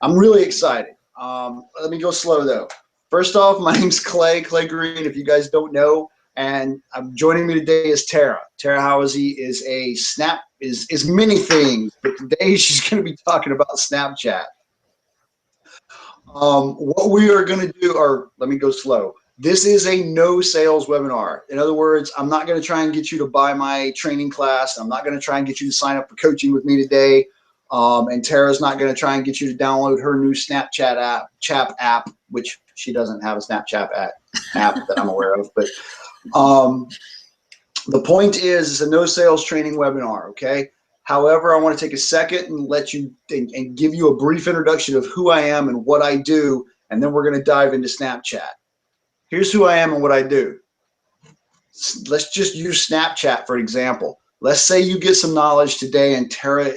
I'm really excited. Let me go slow though. First off, my name's Clay Green, if you guys don't know, and I'm joining me today is Tara. Tara Howsey is is many things, but today she's going to be talking about Snapchat. What we are going to do, or let me go slow. This is a no sales webinar. In other words, I'm not going to try and get you to buy my training class. I'm not going to try and get you to sign up for coaching with me today. And Tara's not going to try and get you to download her new Snapchat app, which she doesn't have a Snapchat app that I'm aware of. But the point is, it's a no sales training webinar, okay? However, I want to take a second and let you and give you a brief introduction of who I am and what I do, and then we're going to dive into Snapchat. Here's who I am and what I do. Let's just use Snapchat for example. Let's say you get some knowledge today and Tara,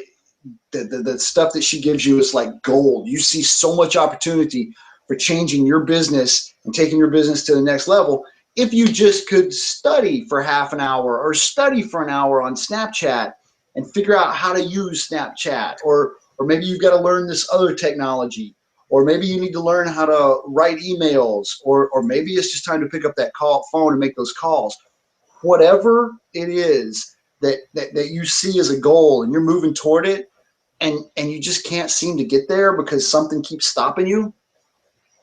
the stuff that she gives you is like gold. You see so much opportunity for changing your business and taking your business to the next level. If you just could study for half an hour or study for an hour on Snapchat and figure out how to use Snapchat, or maybe you've got to learn this other technology, or maybe you need to learn how to write emails, or maybe it's just time to pick up that phone and make those calls. Whatever it is that you see as a goal and you're moving toward it, and you just can't seem to get there because something keeps stopping you,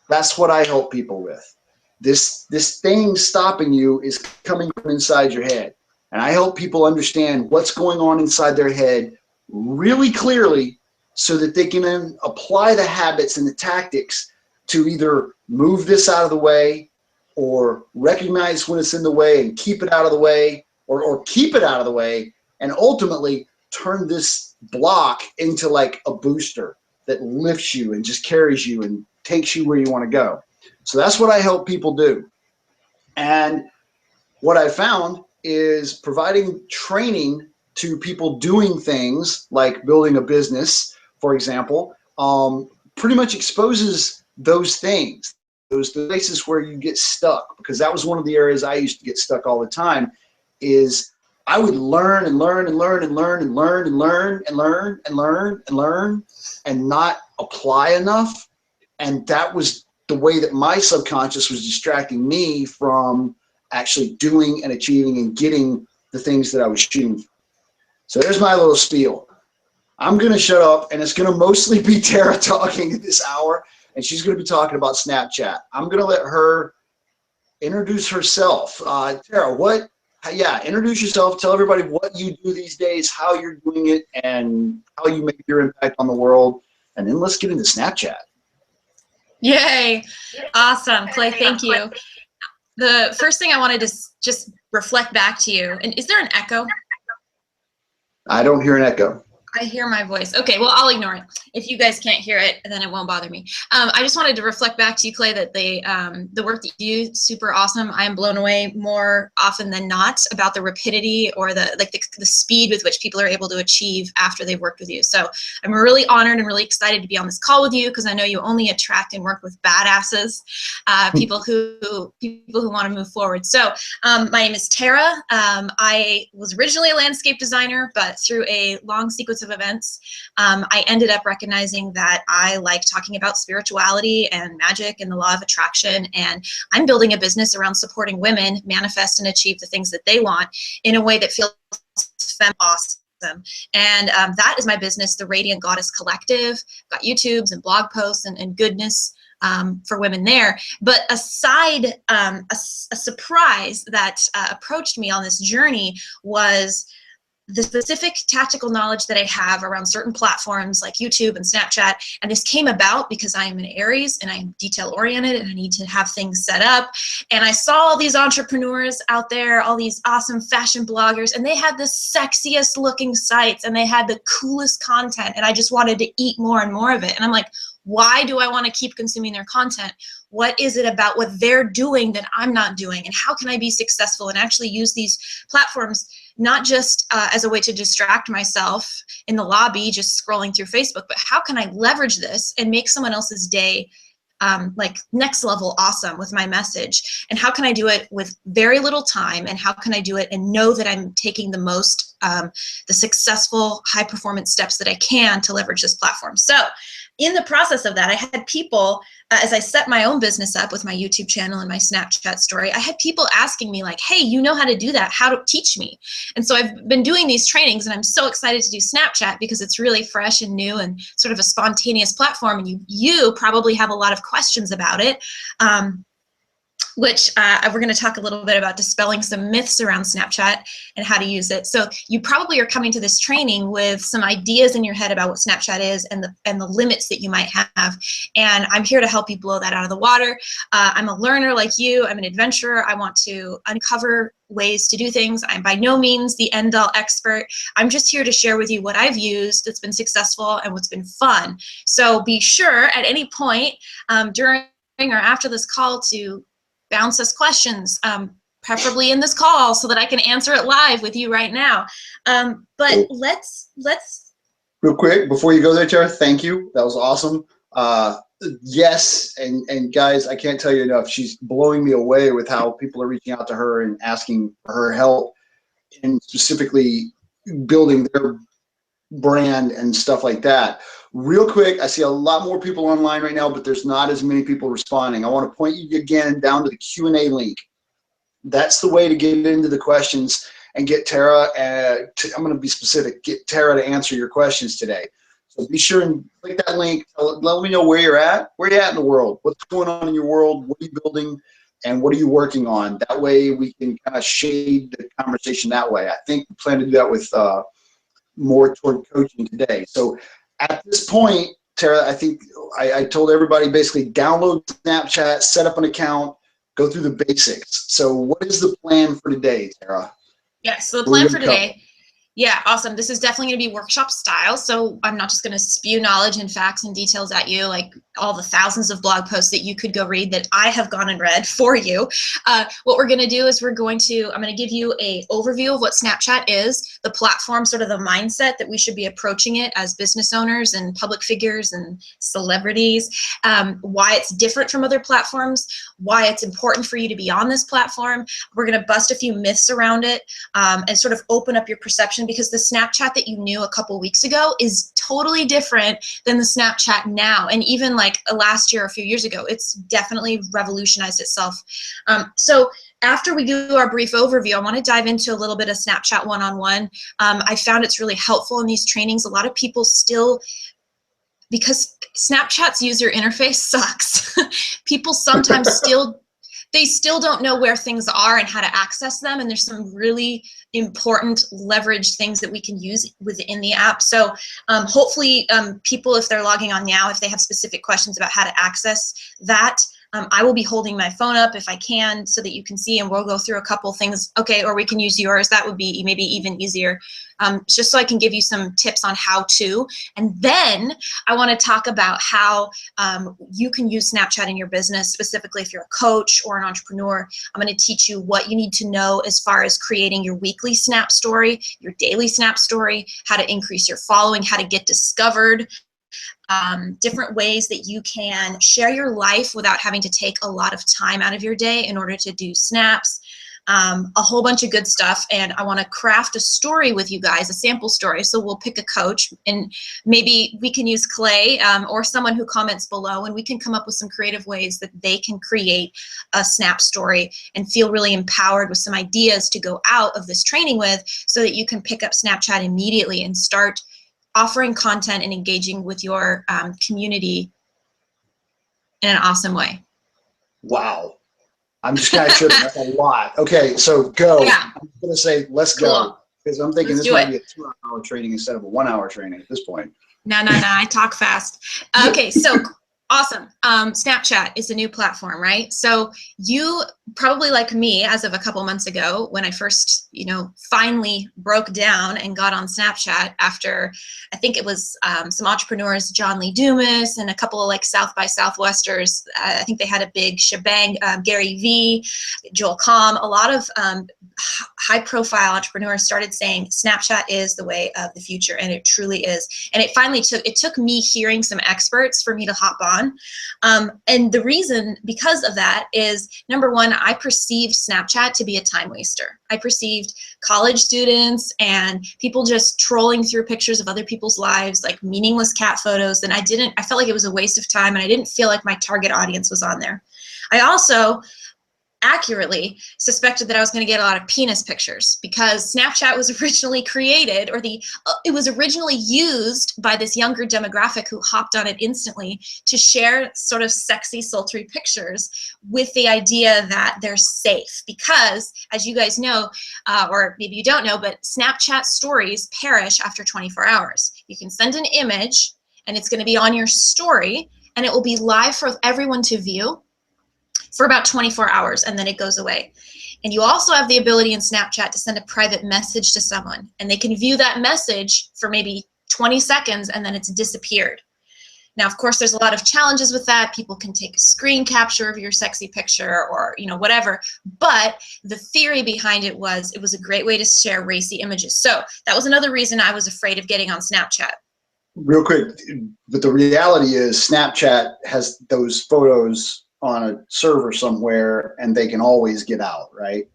that's what I help people with. This thing stopping you is coming from inside your head. And I help people understand what's going on inside their head really clearly so that they can then apply the habits and the tactics to either move this out of the way, or recognize when it's in the way and keep it out of the way, or keep it out of the way and ultimately turn this block into like a booster that lifts you and just carries you and takes you where you want to go. So that's what I help people do. And what I found is providing training to people doing things like building a business, for example, pretty much exposes those things, those places where you get stuck, because that was one of the areas I used to get stuck all the time. Is I would learn and learn and learn and learn and learn and learn and learn and learn and learn and not apply enough. And that was the way that my subconscious was distracting me from actually doing and achieving and getting the things that I was shooting for. So there's my little spiel. I'm going to shut up, and it's going to mostly be Tara talking at this hour, and she's going to be talking about Snapchat. I'm going to let her introduce herself. Tara, introduce yourself. Tell everybody what you do these days, how you're doing it, and how you make your impact on the world. And then let's get into Snapchat. Yay. Awesome. Clay, thank you. The first thing I wanted to just reflect back to you, and is there an echo? I don't hear an echo. I hear my voice. Okay, well, I'll ignore it. If you guys can't hear it, then it won't bother me. I just wanted to reflect back to you, Clay, that the work that you do, super awesome. I am blown away more often than not about the rapidity or the speed with which people are able to achieve after they've worked with you. So I'm really honored and really excited to be on this call with you, because I know you only attract and work with badasses, people who want to move forward. So my name is Tara. I was originally a landscape designer, but through a long sequence of events, I ended up recognizing that I like talking about spirituality and magic and the law of attraction, and I'm building a business around supporting women manifest and achieve the things that they want in a way that feels awesome. And that is my business, the Radiant Goddess Collective. Got YouTubes and blog posts and goodness for women there. But aside, a surprise that approached me on this journey was the specific tactical knowledge that I have around certain platforms like YouTube and Snapchat. And this came about because I am an Aries and I'm detail oriented and I need to have things set up. And I saw all these entrepreneurs out there, all these awesome fashion bloggers, and they had the sexiest looking sites and they had the coolest content. And I just wanted to eat more and more of it. And I'm like, why do I want to keep consuming their content? What is it about what they're doing that I'm not doing? And how can I be successful and actually use these platforms not just as a way to distract myself in the lobby just scrolling through Facebook, but how can I leverage this and make someone else's day like next level awesome with my message? And how can I do it with very little time? And how can I do it and know that I'm taking the most, the successful high performance steps that I can to leverage this platform? So in the process of that, I had people, as I set my own business up with my YouTube channel and my Snapchat story, I had people asking me like, hey, you know how to do that, how to teach me. And so I've been doing these trainings, and I'm so excited to do Snapchat because it's really fresh and new and sort of a spontaneous platform, and you probably have a lot of questions about it. Which we're going to talk a little bit about dispelling some myths around Snapchat and how to use it. So you probably are coming to this training with some ideas in your head about what Snapchat is and the limits that you might have. And I'm here to help you blow that out of the water. I'm a learner like you. I'm an adventurer. I want to uncover ways to do things. I'm by no means the end-all expert. I'm just here to share with you what I've used that's been successful and what's been fun. So be sure at any point during or after this call to bounce us questions, preferably in this call so that I can answer it live with you right now. But let's real quick before you go there, Tara, thank you. That was awesome. Yes, and guys, I can't tell you enough. She's blowing me away with how people are reaching out to her and asking for her help in specifically building their brand and stuff like that. Real quick, I see a lot more people online right now, but there's not as many people responding. I want to point you again down to the Q&A link. That's the way to get into the questions and get Tara, I'm going to be specific, get Tara to answer your questions today. So be sure and click that link. Let me know where you're at in the world. What's going on in your world? What are you building? And what are you working on? That way we can kind of shade the conversation that way. I think we plan to do that with more toward coaching today. So at this point, Tara, I think I told everybody basically download Snapchat, set up an account, go through the basics. So what is the plan for today, Tara? Yeah, so the plan for today, yeah, awesome. This is definitely going to be workshop style. So I'm not just going to spew knowledge and facts and details at you, like all the thousands of blog posts that you could go read that I have gone and read for you. What we're going to do is I'm going to give you an overview of what Snapchat is, the platform, sort of the mindset that we should be approaching it as business owners and public figures and celebrities, why it's different from other platforms, why it's important for you to be on this platform. We're going to bust a few myths around it and sort of open up your perception, because the Snapchat that you knew a couple weeks ago is totally different than the Snapchat now. And even like last year, a few years ago, it's definitely revolutionized itself. So after we do our brief overview, I want to dive into a little bit of Snapchat one-on-one. I found it's really helpful in these trainings. A lot of people still, because Snapchat's user interface sucks, people sometimes still don't know where things are and how to access them, and there's some really important leverage things that we can use within the app. So hopefully people, if they're logging on now, if they have specific questions about how to access that, I will be holding my phone up if I can so that you can see, and we'll go through a couple things. Okay, or we can use yours. That would be maybe even easier, just so I can give you some tips on how to. And then I want to talk about how you can use Snapchat in your business, specifically if you're a coach or an entrepreneur. I'm going to teach you what you need to know as far as creating your weekly Snap story, your daily Snap story, how to increase your following, how to get discovered, different ways that you can share your life without having to take a lot of time out of your day in order to do snaps, a whole bunch of good stuff. And I want to craft a story with you guys, a sample story. So we'll pick a coach, and maybe we can use Clay or someone who comments below, and we can come up with some creative ways that they can create a snap story and feel really empowered with some ideas to go out of this training with, so that you can pick up Snapchat immediately and start offering content and engaging with your community in an awesome way. Wow. I'm just kind of tripping. That's a lot. Okay, so go. Yeah. I'm going to say, let's Cool. go. Because I'm thinking Let's this do might it. be a 2-hour training instead of a 1-hour training at this point. No, I talk fast. Okay, so awesome. Snapchat is a new platform, right? So you probably, like me, as of a couple months ago, when I first, finally broke down and got on Snapchat after, I think it was some entrepreneurs, John Lee Dumas, and a couple of like South by Southwesters. I think they had a big shebang. Gary Vee, Joel Comm, a lot of high-profile entrepreneurs started saying Snapchat is the way of the future, and it truly is. And it finally took me hearing some experts for me to hop on on. And the reason because of that is, number one, I perceived Snapchat to be a time waster. I perceived college students and people just trolling through pictures of other people's lives, like meaningless cat photos. And I felt like it was a waste of time, and I didn't feel like my target audience was on there. I also accurately suspected that I was going to get a lot of penis pictures, because Snapchat was originally created, or it was originally used by this younger demographic who hopped on it instantly to share sort of sexy, sultry pictures with the idea that they're safe. Because, as you guys know, or maybe you don't know, but Snapchat stories perish after 24 hours. You can send an image and it's going to be on your story, and it will be live for everyone to view for about 24 hours, and then it goes away. And you also have the ability in Snapchat to send a private message to someone, and they can view that message for maybe 20 seconds, and then it's disappeared. Now, of course, there's a lot of challenges with that. People can take a screen capture of your sexy picture, or whatever. But the theory behind it was a great way to share racy images. So that was another reason I was afraid of getting on Snapchat. Real quick, but the reality is Snapchat has those photos on a server somewhere, and they can always get out, right?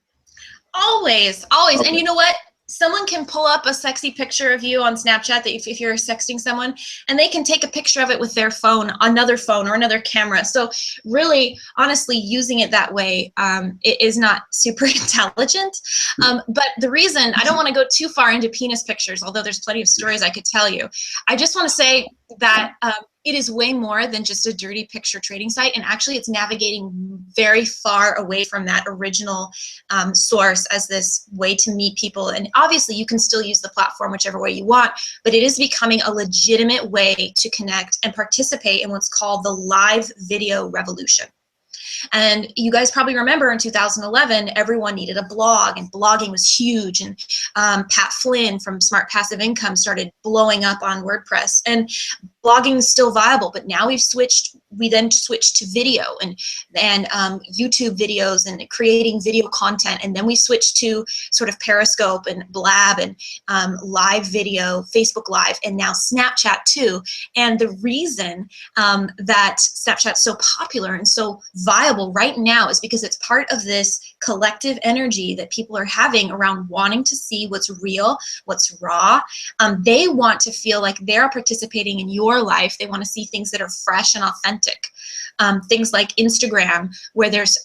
Always. Okay. And you know what? Someone can pull up a sexy picture of you on Snapchat, that if you're sexting someone, and they can take a picture of it with their phone, another phone, or another camera. So really, honestly, using it that way, it is not super intelligent. But the reason, I don't want to go too far into penis pictures, although there's plenty of stories I could tell you. I just want to say that it is way more than just a dirty picture trading site, and actually it's navigating very far away from that original source as this way to meet people. And obviously you can still use the platform whichever way you want, but it is becoming a legitimate way to connect and participate in what's called the live video revolution. And you guys probably remember in 2011, everyone needed a blog, and blogging was huge. And Pat Flynn from Smart Passive Income started blowing up on WordPress. And blogging is still viable, but now we then switched to video and YouTube videos and creating video content. And then we switched to sort of Periscope and Blab and live video, Facebook Live, and now Snapchat too. And the reason that Snapchat's so popular and so viable right now is because it's part of this collective energy that people are having around wanting to see what's real, what's raw. They want to feel like they're participating in your life. They want to see things that are fresh and authentic. Things like Instagram, where there's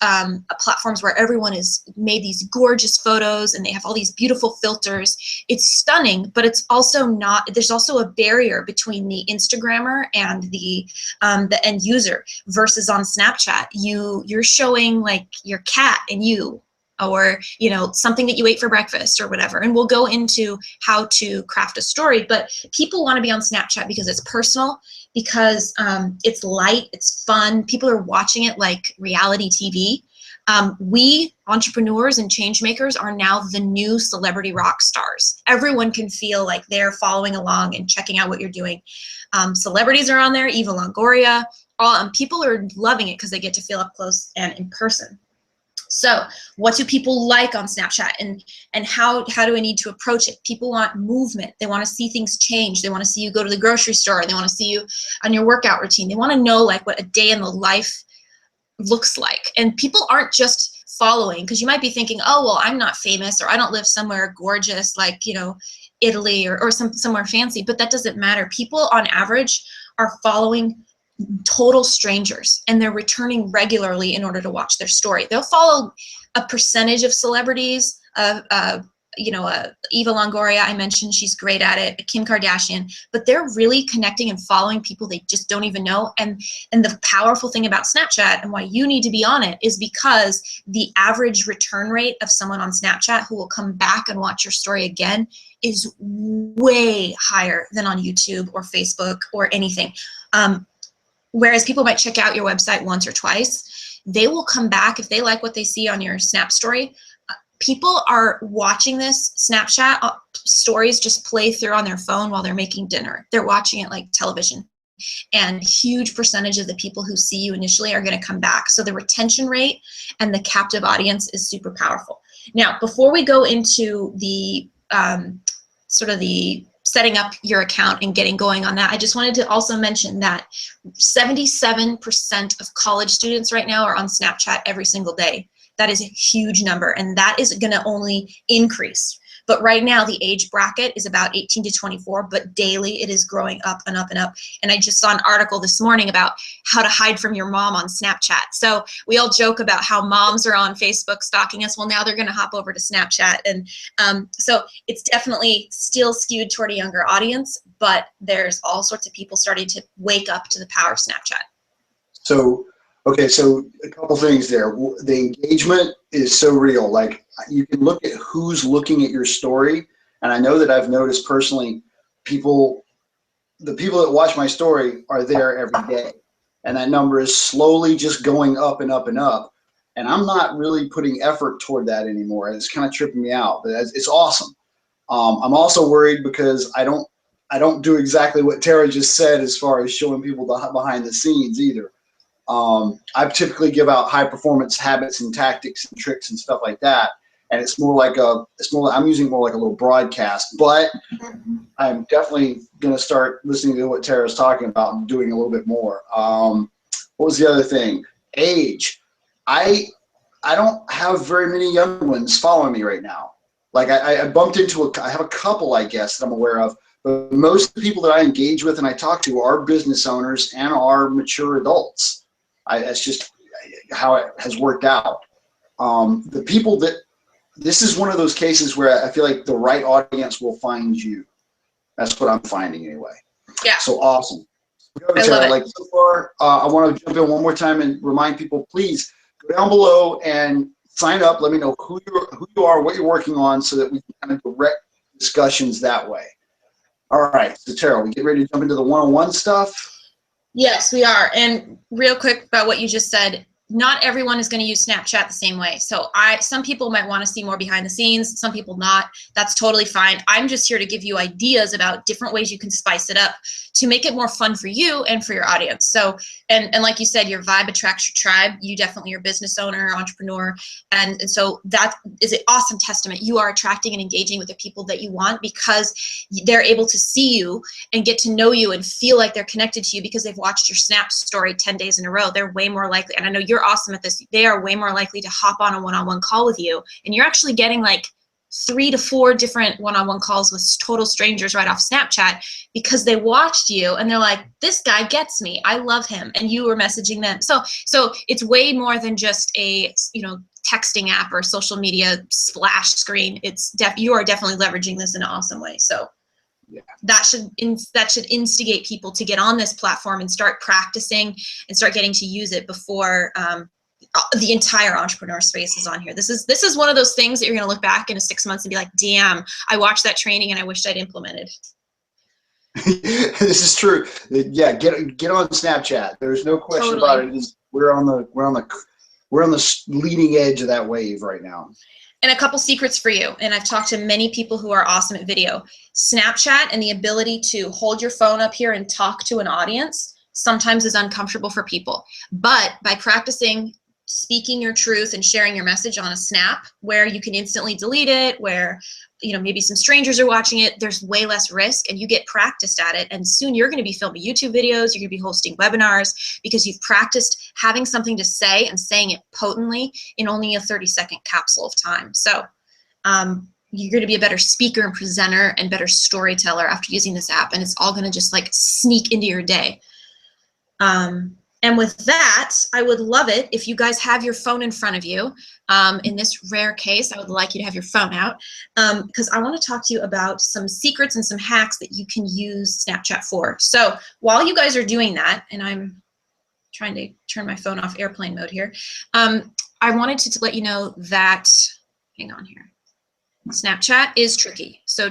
platforms where everyone has made these gorgeous photos and they have all these beautiful filters. It's stunning, but it's also not, there's also a barrier between the Instagrammer and the end user. Versus on Snapchat, you're showing like your cat and you, or something that you ate for breakfast or whatever. And we'll go into how to craft a story, but people want to be on Snapchat because it's personal, because it's light, it's fun. People are watching it like reality TV. We entrepreneurs and change makers are now the new celebrity rock stars. Everyone can feel like they're following along and checking out what you're doing. Celebrities are on there, Eva Longoria. People are loving it because they get to feel up close and in person. So what do people like on Snapchat, and how do I need to approach it? People want movement. They want to see things change. They want to see you go to the grocery store. They want to see you on your workout routine. They want to know like what a day in the life looks like. And people aren't just following, because you might be thinking, oh, well, I'm not famous, or I don't live somewhere gorgeous like, Italy or somewhere fancy, but that doesn't matter. People on average are following total strangers, and they're returning regularly in order to watch their story. They'll follow a percentage of celebrities, Eva Longoria, I mentioned, she's great at it, Kim Kardashian, but they're really connecting and following people they just don't even know. And the powerful thing about Snapchat, and why you need to be on it, is because the average return rate of someone on Snapchat who will come back and watch your story again is way higher than on YouTube or Facebook or anything. Whereas people might check out your website once or twice, they will come back if they like what they see on your Snap story. People are watching this Snapchat stories just play through on their phone while they're making dinner. They're watching it like television. And huge percentage of the people who see you initially are going to come back. So the retention rate and the captive audience is super powerful. Now, before we go into the sort of the setting up your account and getting going on that. I just wanted to also mention that 77% of college students right now are on Snapchat every single day. That is a huge number, and that is going to only increase. But right now, the age bracket is about 18 to 24, but daily it is growing up and up and up. And I just saw an article this morning about how to hide from your mom on Snapchat. So we all joke about how moms are on Facebook stalking us. Well, now they're going to hop over to Snapchat. And so it's definitely still skewed toward a younger audience, but there's all sorts of people starting to wake up to the power of Snapchat. So, okay, so a couple things there. The engagement is so real. Like, you can look at who's looking at your story, and I know that I've noticed personally, the people that watch my story are there every day, and that number is slowly just going up and up and up. And I'm not really putting effort toward that anymore. It's kind of tripping me out, but it's awesome. I'm also worried because I don't do exactly what Tara just said as far as showing people the behind the scenes either. I typically give out high performance habits and tactics and tricks and stuff like that. And it's more like I'm using more like a little broadcast, but I'm definitely going to start listening to what Tara's talking about and doing a little bit more. What was the other thing? Age. I don't have very many young ones following me right now. Like I bumped into I have a couple, I guess, that I'm aware of, but most of the people that I engage with and I talk to are business owners and are mature adults. That's just how it has worked out. The people that, this is one of those cases where I feel like the right audience will find you. That's what I'm finding anyway. Yeah. So awesome. I love it. Like, so far, I want to jump in one more time and remind people, please go down below and sign up. Let me know who you are, what you're working on, so that we can kind of direct discussions that way. All right, so Tara, we get ready to jump into the one-on-one stuff. Yes, we are. And real quick about what you just said, not everyone is going to use Snapchat the same way. So some people might want to see more behind the scenes, some people not. That's totally fine. I'm just here to give you ideas about different ways you can spice it up to make it more fun for you and for your audience. So, and like you said, your vibe attracts your tribe. You definitely are a business owner, entrepreneur. And so that is an awesome testament. You are attracting and engaging with the people that you want because they're able to see you and get to know you and feel like they're connected to you because they've watched your Snap story 10 days in a row. They're way more likely, and I know you're awesome at this, they are way more likely to hop on a one-on-one call with you. And you're actually getting like 3 to 4 different one-on-one calls with total strangers right off Snapchat because they watched you and they're like, this guy gets me, I love him, and you were messaging them. So it's way more than just a texting app or social media splash screen. You are definitely leveraging this in an awesome way. So yeah, that should instigate people to get on this platform and start practicing and start getting to use it before the entire entrepreneur space is on here. This is one of those things that you're going to look back in 6 months and be like, damn, I watched that training and I wished I'd implemented. This is true. Yeah, get on Snapchat. There's no question about it. We're on the leading edge of that wave right now. And a couple secrets for you, and I've talked to many people who are awesome at video. Snapchat and the ability to hold your phone up here and talk to an audience sometimes is uncomfortable for people. But by practicing speaking your truth and sharing your message on a snap where you can instantly delete it, where maybe some strangers are watching it, there's way less risk and you get practiced at it. And soon you're going to be filming YouTube videos, you're going to be hosting webinars because you've practiced having something to say and saying it potently in only a 30-second capsule of time. So you're going to be a better speaker and presenter and better storyteller after using this app, and it's all going to just like sneak into your day. And with that, I would love it if you guys have your phone in front of you. In this rare case, I would like you to have your phone out because I want to talk to you about some secrets and some hacks that you can use Snapchat for. So while you guys are doing that, and I'm trying to turn my phone off airplane mode here, I wanted to let you know that, hang on here, Snapchat is tricky. So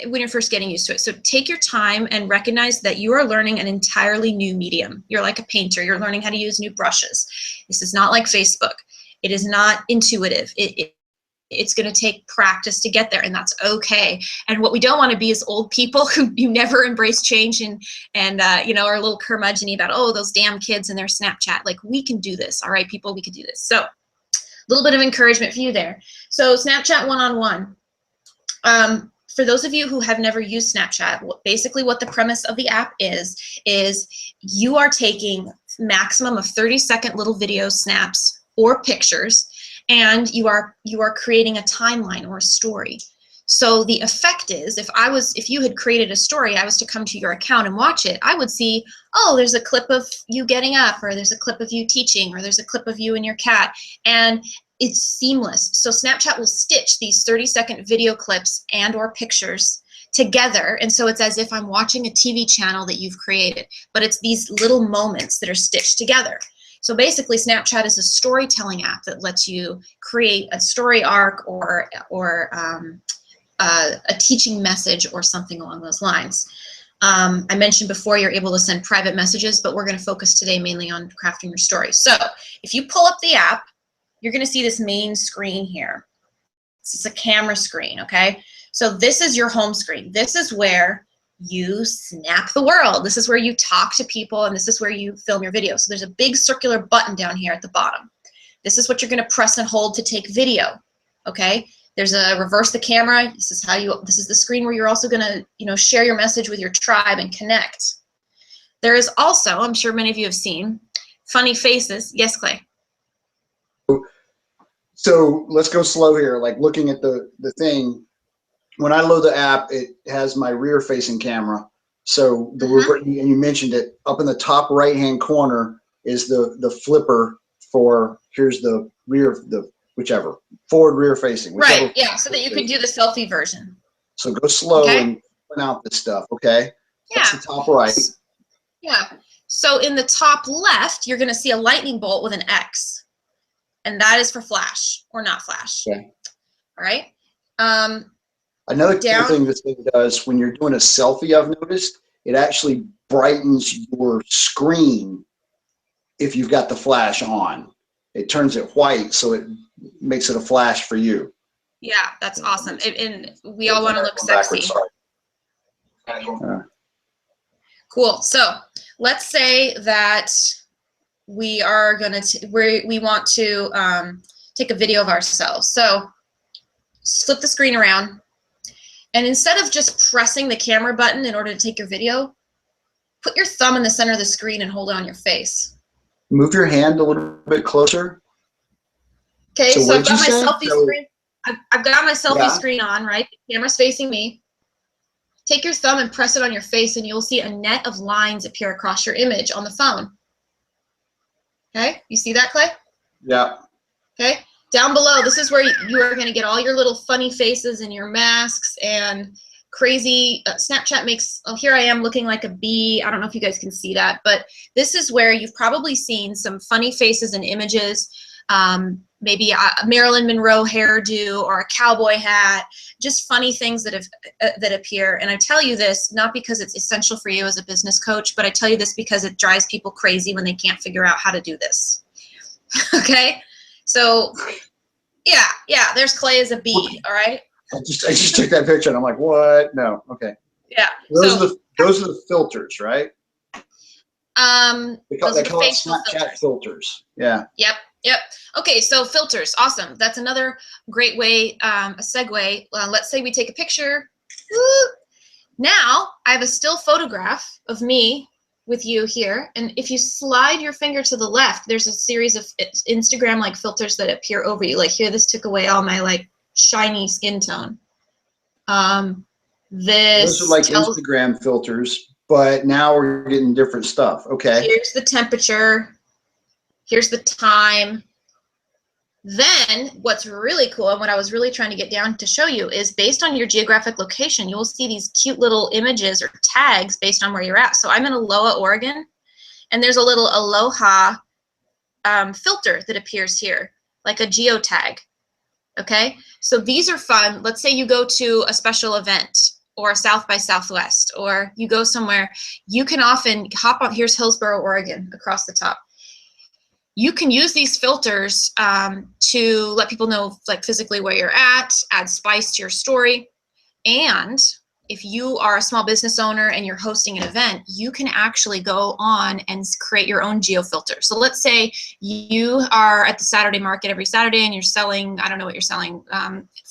when you're first getting used to it. So take your time and recognize that you are learning an entirely new medium. You're like a painter. You're learning how to use new brushes. This is not like Facebook. It is not intuitive. It's going to take practice to get there, and that's okay. And what we don't want to be is old people who you never embrace change and are a little curmudgeon-y about, oh, those damn kids and their Snapchat. Like, we can do this. All right, people, we can do this. So a little bit of encouragement for you there. So Snapchat one-on-one. for those of you who have never used Snapchat, basically what the premise of the app is you are taking maximum of 30-second little video snaps or pictures, and you are creating a timeline or a story. So the effect is, if you had created a story, I was to come to your account and watch it, I would see, oh, there's a clip of you getting up, or there's a clip of you teaching, or there's a clip of you and your cat, and it's seamless. So Snapchat will stitch these 30-second video clips and or pictures together, and so it's as if I'm watching a TV channel that you've created, but it's these little moments that are stitched together. So basically, Snapchat is a storytelling app that lets you create a story arc or a teaching message or something along those lines. I mentioned before you're able to send private messages, but we're going to focus today mainly on crafting your story. So if you pull up the app, you're going to see this main screen here. This is a camera screen, okay? So this is your home screen. This is where you snap the world. This is where you talk to people, and this is where you film your video. So there's a big circular button down here at the bottom. This is what you're going to press and hold to take video, okay? There's a reverse the camera. This is the screen where you're also going to, share your message with your tribe and connect. There is also, I'm sure many of you have seen, funny faces. Yes, Clay? So let's go slow here. Like looking at the thing, when I load the app, it has my rear-facing camera. So and you mentioned it, up in the top right-hand corner is the flipper for, here's the rear, whichever, forward, rear-facing. Right, yeah, so that you could do the selfie version. So go slow and print out this stuff, okay? Yeah. That's the top right. Yeah, so in the top left, you're gonna see a lightning bolt with an X. And that is for flash or not flash. Okay. All right. Another cool thing this thing does when you're doing a selfie, I've noticed, it actually brightens your screen if you've got the flash on. It turns it white, so it makes it a flash for you. Yeah, that's awesome. And we all want to look sexy. Cool. So let's say that we are going to, we want to take a video of ourselves. So flip the screen around, and instead of just pressing the camera button in order to take your video, put your thumb in the center of the screen and hold it on your face. Move your hand a little bit closer. Okay, so I've got my selfie screen. I've got my selfie screen on, right? The camera's facing me. Take your thumb and press it on your face, and you'll see a net of lines appear across your image on the phone. Okay, you see that, Clay? Yeah. Okay, down below, this is where you are going to get all your little funny faces and your masks and crazy. Snapchat makes, oh, here I am looking like a bee. I don't know if you guys can see that, but this is where you've probably seen some funny faces and images. Maybe a Marilyn Monroe hairdo or a cowboy hat, just funny things that appear. And I tell you this not because it's essential for you as a business coach, but I tell you this because it drives people crazy when they can't figure out how to do this. Okay, so yeah, there's Clay as a bee. All right. I just took that picture and I'm like, what? No. Okay. Yeah. Those are the filters, right? They call it Snapchat filters. Yeah. Yep. Okay, so filters, awesome. That's another great way, a segue. Let's say we take a picture. Woo! Now I have a still photograph of me with you here, and if you slide your finger to the left, there's a series of Instagram-like filters that appear over you. Like here, this took away all my like shiny skin tone. Those are like Instagram filters, but now we're getting different stuff. Okay. Here's the temperature. Here's the time. Then what's really cool, and what I was really trying to get down to show you, is based on your geographic location, you will see these cute little images or tags based on where you're at. So I'm in Aloha, Oregon, and there's a little Aloha filter that appears here, like a geotag. Okay, so these are fun. Let's say you go to a special event or a South by Southwest, or you go somewhere, you can often hop on, here's Hillsboro, Oregon, across the top. You can use these filters to let people know like physically where you're at, add spice to your story. And if you are a small business owner and you're hosting an event, you can actually go on and create your own geo filter. So let's say you are at the Saturday market every Saturday and you're selling, I don't know what you're selling,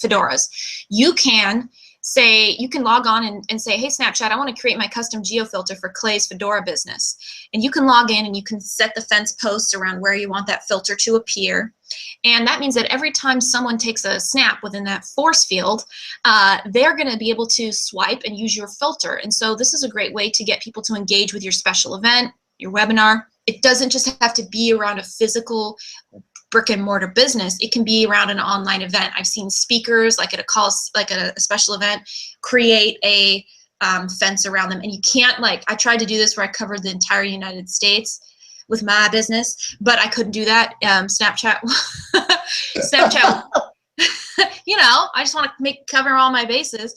fedoras. You can say, you can log on and say, hey, Snapchat, I want to create my custom geo filter for Clay's Fedora business. And you can log in and you can set the fence posts around where you want that filter to appear. And that means that every time someone takes a snap within that force field, they're going to be able to swipe and use your filter. And so this is a great way to get people to engage with your special event, your webinar. It doesn't just have to be around a physical brick and mortar business. It can be around an online event. I've seen speakers, like at a call, like at a special event, create a fence around them. And you can't, like, I tried to do this where I covered the entire United States with my business, but I couldn't do that. Snapchat, Snapchat, you know, I just want to cover all my bases.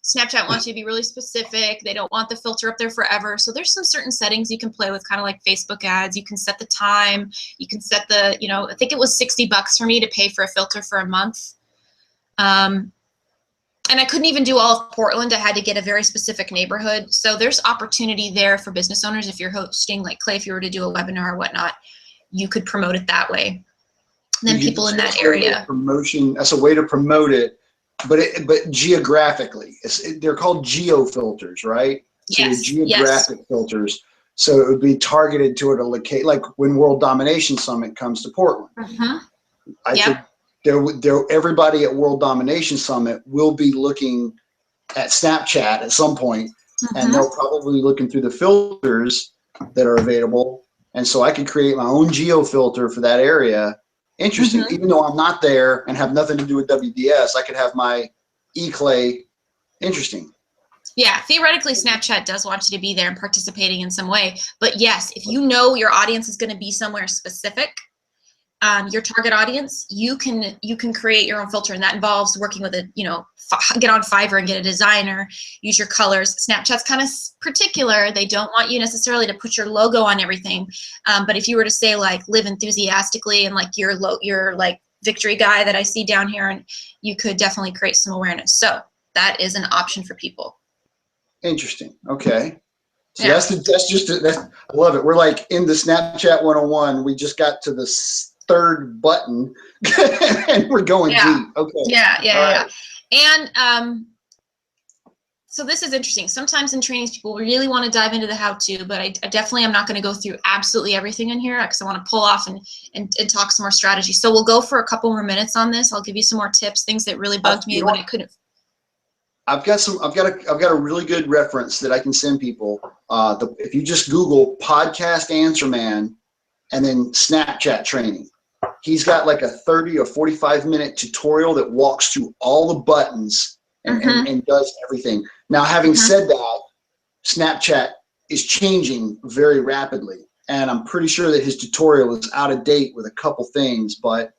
Snapchat wants you to be really specific. They don't want the filter up there forever. So there's some certain settings you can play with, kind of like Facebook ads. You can set the time. You can set the, you know, I think it was $60 for me to pay for a filter for a month. And I couldn't even do all of Portland. I had to get a very specific neighborhood. So there's opportunity there for business owners. If you're hosting, like Clay, if you were to do a webinar or whatnot, you could promote it that way. And then people in that area. Promotion, that's a way to promote it, but geographically. They're called geo filters, right? So Yes. Geographic filters. So it would be targeted toward a locate, like when World Domination Summit comes to Portland. I think everybody at World Domination Summit will be looking at Snapchat at some point, and they'll probably be looking through the filters that are available. And so I could create my own geo filter for that area. Interesting. Even though I'm not there and have nothing to do with WDS, I could have my eClay. Interesting. Yeah, theoretically, Snapchat does want you to be there and participating in some way. But yes, if you know your audience is going to be somewhere specific, your target audience, you can create your own filter, and that involves working with a, you know, get on Fiverr and get a designer, use your colors. Snapchat's kind of particular. They don't want you necessarily to put your logo on everything. But if you were to say, like, live enthusiastically and like your like victory guy that I see down here, and you could definitely create some awareness. So that is an option for people. Interesting. Okay. So yeah. I love it. We're like in the Snapchat 101. We just got to the third button and we're going deep. Okay. Yeah. And so this is interesting. Sometimes in trainings, people really want to dive into the how-to, but I definitely am not going to go through absolutely everything in here because I want to pull off and talk some more strategy. So we'll go for a couple more minutes on this. I'll give you some more tips, things that really bugged me when I couldn't. I've got a really good reference that I can send people. If you just Google podcast answer man and then Snapchat training, he's got like a 30 or 45-minute tutorial that walks through all the buttons and does everything. Now, having said that, Snapchat is changing very rapidly, and I'm pretty sure that his tutorial is out of date with a couple things, but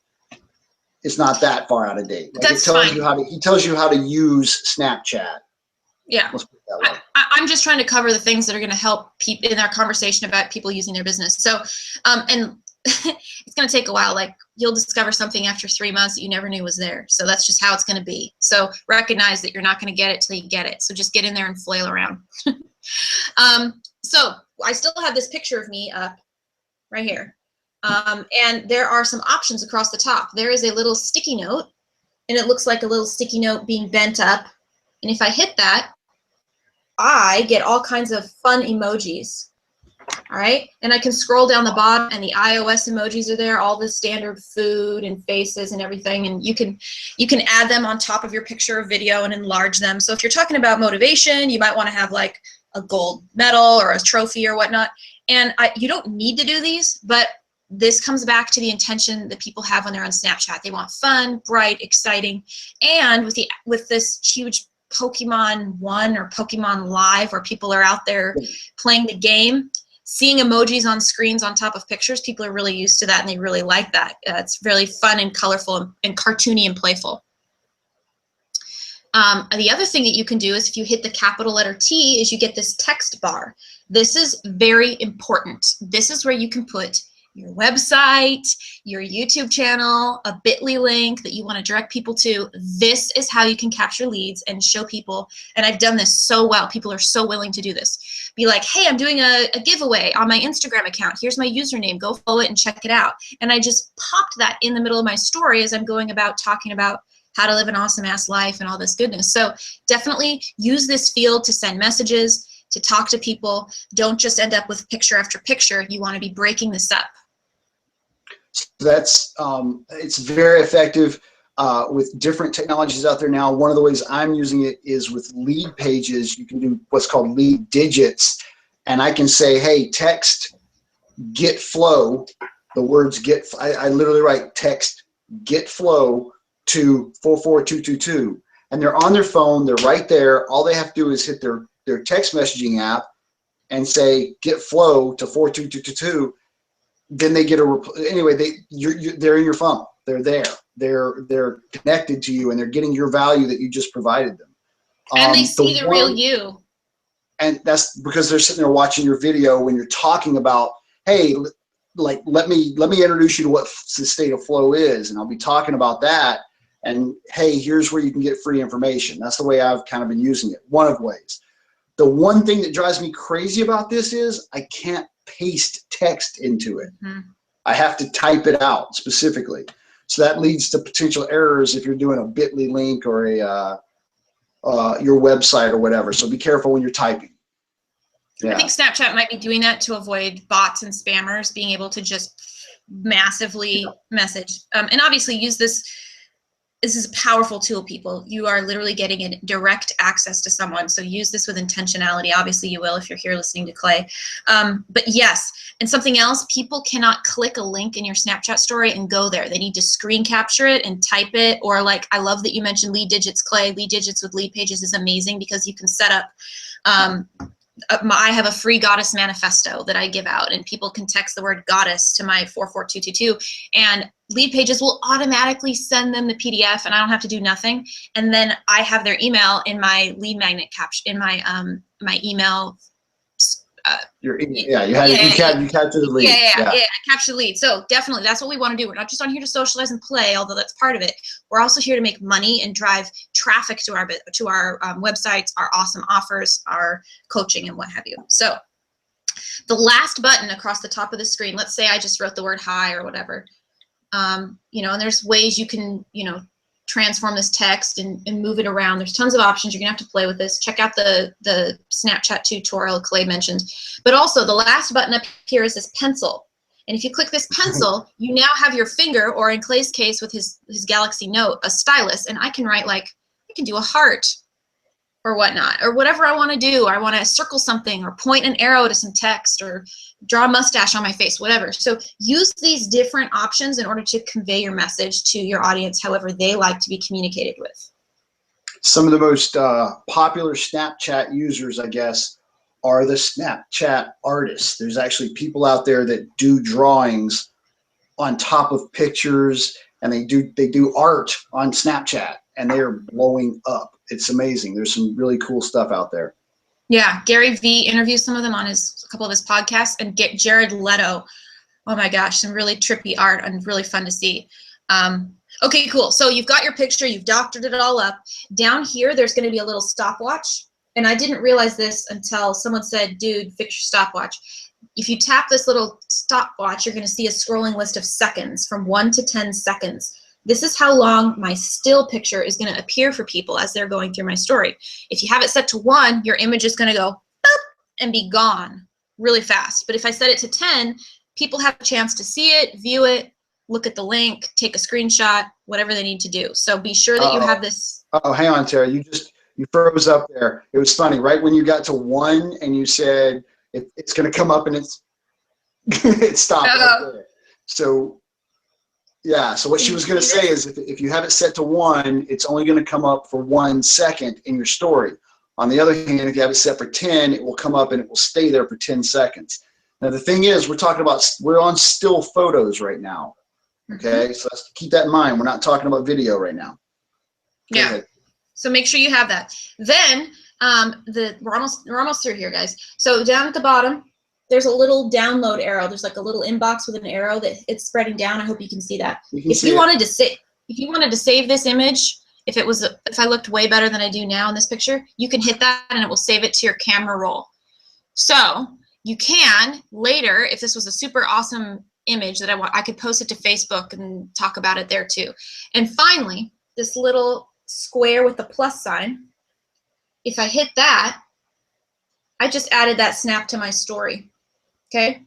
it's not that far out of date. Like That's fine. He tells you how to use Snapchat. Yeah. Let's put it that way. I'm just trying to cover the things that are going to help people in our conversation about people using their business. So, and it's going to take a while. Like, you'll discover something after 3 months that you never knew was there. So that's just how it's going to be. So recognize that you're not going to get it till you get it. So just get in there and flail around. So I still have this picture of me up right here. And there are some options across the top. There is a little sticky note, and it looks like a little sticky note being bent up. And if I hit that, I get all kinds of fun emojis. All right, and I can scroll down the bottom, and the iOS emojis are there, all the standard food and faces and everything, and you can add them on top of your picture or video and enlarge them. So if you're talking about motivation, you might want to have like a gold medal or a trophy or whatnot. And you don't need to do these, but this comes back to the intention that people have when they're on Snapchat. They want fun, bright, exciting, and with this huge Pokemon One or Pokemon Live where people are out there playing the game, seeing emojis on screens on top of pictures, people are really used to that and they really like that. It's really fun and colorful and cartoony and playful. The other thing that you can do is if you hit the capital letter T is you get this text bar. This is very important. This is where you can put your website, your YouTube channel, a bit.ly link that you want to direct people to. This is how you can capture leads and show people. And I've done this so well. People are so willing to do this. Be like, hey, I'm doing a giveaway on my Instagram account. Here's my username. Go follow it and check it out. And I just popped that in the middle of my story as I'm going about talking about how to live an awesome ass life and all this goodness. So definitely use this field to send messages, to talk to people. Don't just end up with picture after picture. You want to be breaking this up. So that's it's very effective with different technologies out there now. One of the ways I'm using it is with lead pages. You can do what's called lead digits, and I can say, hey, text get flow, the words get, I literally write text get flow to 44222, and they're on their phone, they're right there. All they have to do is hit their text messaging app and say get flow to 42222. Then they get anyway, they're in your funnel. They're there. They're connected to you, and they're getting your value that you just provided them. And they see the real you. And that's because they're sitting there watching your video when you're talking about, hey, like let me introduce you to what the state of flow is, and I'll be talking about that. And hey, here's where you can get free information. That's the way I've kind of been using it. One of ways. The one thing that drives me crazy about this is I can't paste text into it. Mm-hmm. I have to type it out specifically. So that leads to potential errors if you're doing a bit.ly link or your website or whatever. So be careful when you're typing. Yeah. I think Snapchat might be doing that to avoid bots and spammers being able to just massively message. And obviously use this. This is a powerful tool, people. You are literally getting a direct access to someone. So use this with intentionality. Obviously you will if you're here listening to Clay. But yes, and something else, people cannot click a link in your Snapchat story and go there. They need to screen capture it and type it. Or like, I love that you mentioned lead digits, Clay. Lead digits with lead pages is amazing because you can set up, I have a free goddess manifesto that I give out, and people can text the word goddess to my 44222, and lead pages will automatically send them the PDF, and I don't have to do nothing. And then I have their email in my lead magnet capture in my my email. You capture the lead. Yeah, capture the lead. So definitely, that's what we want to do. We're not just on here to socialize and play, although that's part of it. We're also here to make money and drive traffic to our websites, our awesome offers, our coaching, and what have you. So the last button across the top of the screen. Let's say I just wrote the word hi or whatever. And there's ways you can, transform this text and move it around. There's tons of options. You're gonna have to play with this. Check out the Snapchat tutorial Clay mentioned. But also the last button up here is this pencil. And if you click this pencil, you now have your finger, or in Clay's case with his Galaxy Note, a stylus, and I can write I can do a heart or whatnot, or whatever I want to do. I want to circle something or point an arrow to some text or draw a mustache on my face, whatever. So use these different options in order to convey your message to your audience however they like to be communicated with. Some of the most popular Snapchat users, I guess, are the Snapchat artists. There's actually people out there that do drawings on top of pictures, and they do art on Snapchat, and they are blowing up. It's amazing. There's some really cool stuff out there. Yeah, Gary Vee interviews some of them on a couple of his podcasts, and get Jared Leto. Oh my gosh, some really trippy art and really fun to see. Okay, cool. So you've got your picture, you've doctored it all up. Down here, there's going to be a little stopwatch, and I didn't realize this until someone said, "Dude, fix your stopwatch." If you tap this little stopwatch, you're going to see a scrolling list of seconds from 1 to 10 seconds. This is how long my still picture is going to appear for people as they're going through my story. If you have it set to 1, your image is going to go boop and be gone really fast. But if I set it to 10, people have a chance to see it, view it, look at the link, take a screenshot, whatever they need to do. So be sure that you have this. Oh, hang on, Tara. You froze up there. It was funny, right? When you got to 1 and you said it's going to come up and it stopped right there. So yeah, so what she was going to say is if you have it set to 1, it's only going to come up for 1 second in your story. On the other hand, if you have it set for 10, it will come up and it will stay there for 10 seconds. Now, the thing is, we're on still photos right now. Okay, so let's keep that in mind. We're not talking about video right now. Go ahead. So make sure you have that. Then we're almost through here, guys. So down at the bottom, there's a little download arrow. There's like a little inbox with an arrow that it's spreading down. I hope you can see that. If you wanted to save this image, if I looked way better than I do now in this picture, you can hit that and it will save it to your camera roll. So you can later, if this was a super awesome image that I could post it to Facebook and talk about it there too. And finally, this little square with the plus sign. If I hit that, I just added that snap to my story. Okay?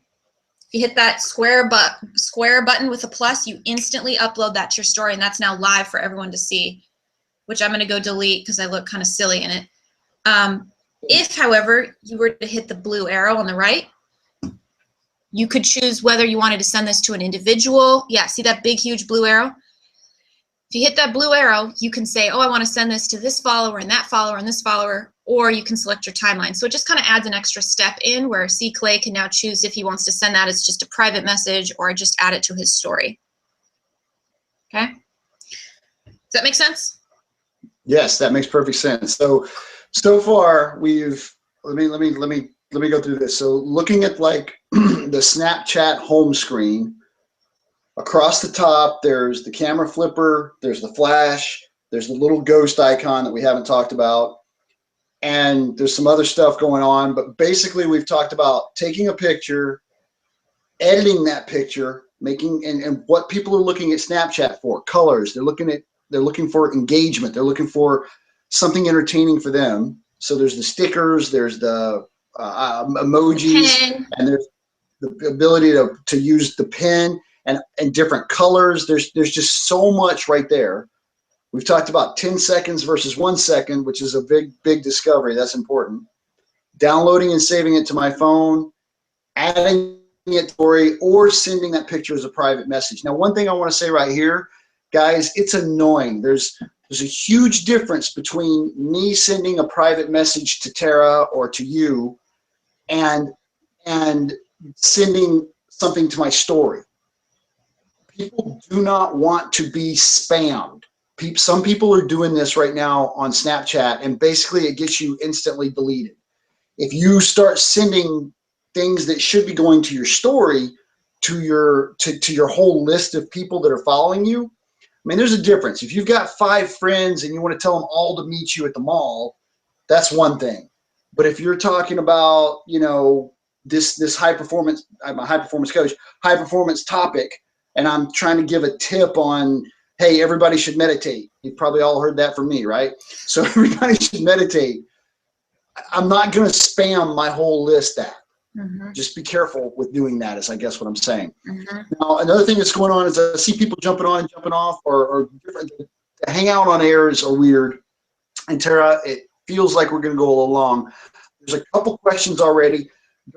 If you hit that square button with a plus, you instantly upload that to your story, and that's now live for everyone to see, which I'm going to go delete because I look kind of silly in it. If, however, you were to hit the blue arrow on the right, you could choose whether you wanted to send this to an individual. Yeah, see that big, huge blue arrow? If you hit that blue arrow, you can say, oh, I want to send this to this follower and that follower and this follower, or you can select your timeline. So it just kind of adds an extra step in where C. Clay can now choose if he wants to send that as just a private message or just add it to his story. Okay? Does that make sense? Yes, that makes perfect sense. So far we've, let me go through this. So looking at like the Snapchat home screen, across the top, there's the camera flipper, there's the flash, there's the little ghost icon that we haven't talked about, and there's some other stuff going on. But basically, we've talked about taking a picture, editing that picture, making and what people are looking at Snapchat for, colors. They're looking for engagement. They're looking for something entertaining for them. So there's the stickers, there's the emojis, and there's the ability to use the pen. And different colors. There's just so much right there. We've talked about 10 seconds versus 1 second, which is a big discovery. That's important. Downloading and saving it to my phone, adding it to story, or sending that picture as a private message. Now, one thing I want to say right here, guys, it's annoying. There's a huge difference between me sending a private message to Tara or to you and sending something to my story. People do not want to be spammed. Some people are doing this right now on Snapchat, and basically it gets you instantly deleted. If you start sending things that should be going to your story to your whole list of people that are following you, I mean, there's a difference. If you've got 5 friends and you want to tell them all to meet you at the mall, that's one thing. But if you're talking about, you know, this high performance, I'm a high performance coach, high performance topic, and I'm trying to give a tip on, hey, everybody should meditate. You've probably all heard that from me, right? So everybody should meditate. I'm not going to spam my whole list that. Mm-hmm. Just be careful with doing that, is I guess what I'm saying. Mm-hmm. Now, another thing that's going on is I see people jumping on and jumping off, or different. The hangout on airs are weird. And Tara, it feels like we're going to go along. There's a couple questions already.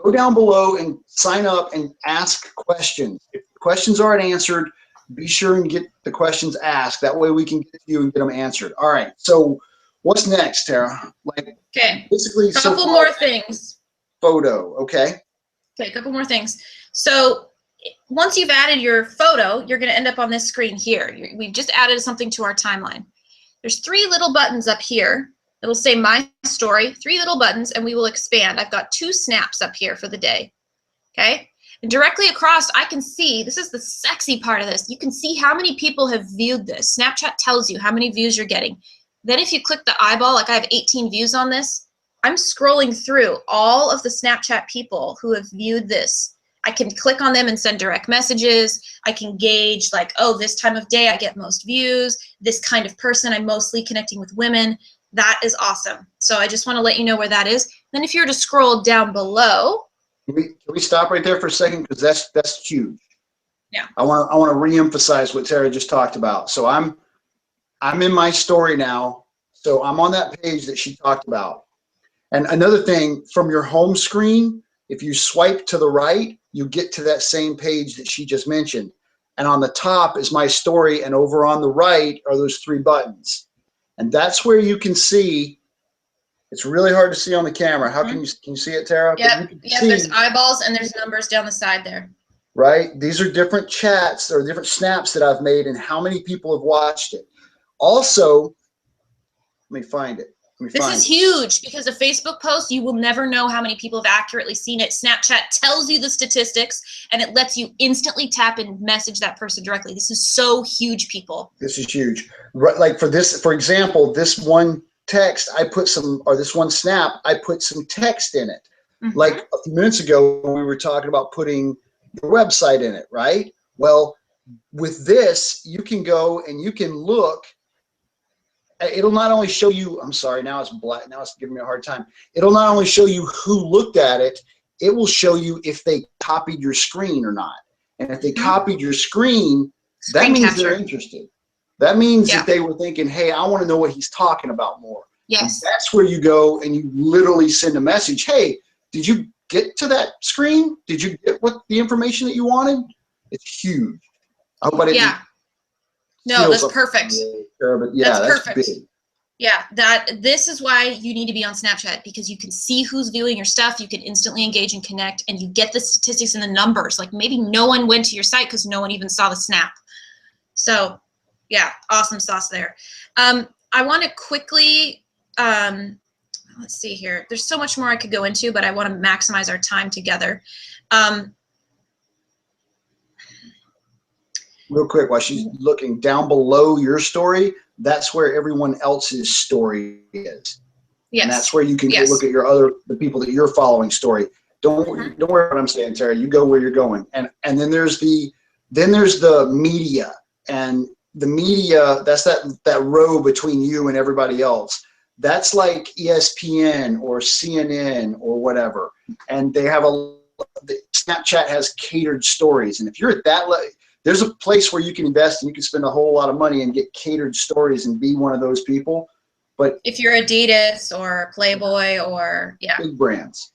Go down below and sign up and ask questions. If the questions aren't answered, be sure and get the questions asked. That way we can get to you and get them answered. All right. So what's next, Tara? Like, okay. Basically, a couple more things. Photo. Okay. Okay. A couple more things. So once you've added your photo, you're going to end up on this screen here. We've just added something to our timeline. There's 3 little buttons up here. It'll say my story, 3 little buttons, and we will expand. I've got 2 snaps up here for the day. Okay. And directly across, I can see, this is the sexy part of this, you can see how many people have viewed this. Snapchat tells you how many views you're getting. Then if you click the eyeball, like I have 18 views on this, I'm scrolling through all of the Snapchat people who have viewed this. I can click on them and send direct messages. I can gauge like, oh, this time of day I get most views. This kind of person, I'm mostly connecting with women. That is awesome. So I just want to let you know where that is. Then if you were to scroll down below. Can we stop right there for a second? Because that's huge. Yeah. I want to reemphasize what Tara just talked about. So I'm in my story now. So I'm on that page that she talked about. And another thing, from your home screen, if you swipe to the right, you get to that same page that she just mentioned. And on the top is my story, and over on the right are those 3 buttons. And that's where you can see. It's really hard to see on the camera. How can you see it, Tara? Yep. There's eyeballs and there's numbers down the side there. Right? These are different chats or different snaps that I've made and how many people have watched it. Also, let me find it. This is huge because a Facebook post, you will never know how many people have accurately seen it. Snapchat tells you the statistics and it lets you instantly tap and message that person directly. This is so huge, people. This is huge. Right, like for example, this one text, this one snap, I put some text in it. Mm-hmm. Like a few minutes ago, we were talking about putting your website in it, right? Well, with this, you can go and you can look it'll not only show you, I'm sorry, now it's black, now it's giving me a hard time. It'll not only show you who looked at it, it will show you if they copied your screen or not. And if they copied your screen, that Screen means capture. they're interested. That means Yeah. that they were thinking, hey, I want to know what he's talking about more. Yes. And that's where you go and you literally send a message. Hey, did you get to that screen? Did you get what the information that you wanted? It's huge. I hope I didn't. Yeah. No, that's perfect. But yeah, that's perfect. big. Yeah, this is why you need to be on Snapchat, because you can see who's viewing your stuff, you can instantly engage and connect, and you get the statistics and the numbers. Like maybe no one went to your site because no one even saw the snap. So yeah, awesome sauce there. I want to quickly, let's see here. There's so much more I could go into, but I want to maximize our time together. Real quick, while she's looking down below your story, that's where everyone else's story is. Yes. And that's where you can go look at the people that you're following story. Don't worry what I'm saying, Tara. You go where you're going. And then there's the media, and the media, that's that row between you and everybody else. That's like ESPN or CNN or whatever. And they have Snapchat has catered stories. And if you're at that level, there's a place where you can invest and you can spend a whole lot of money and get catered stories and be one of those people. But if you're Adidas or Playboy or big brands.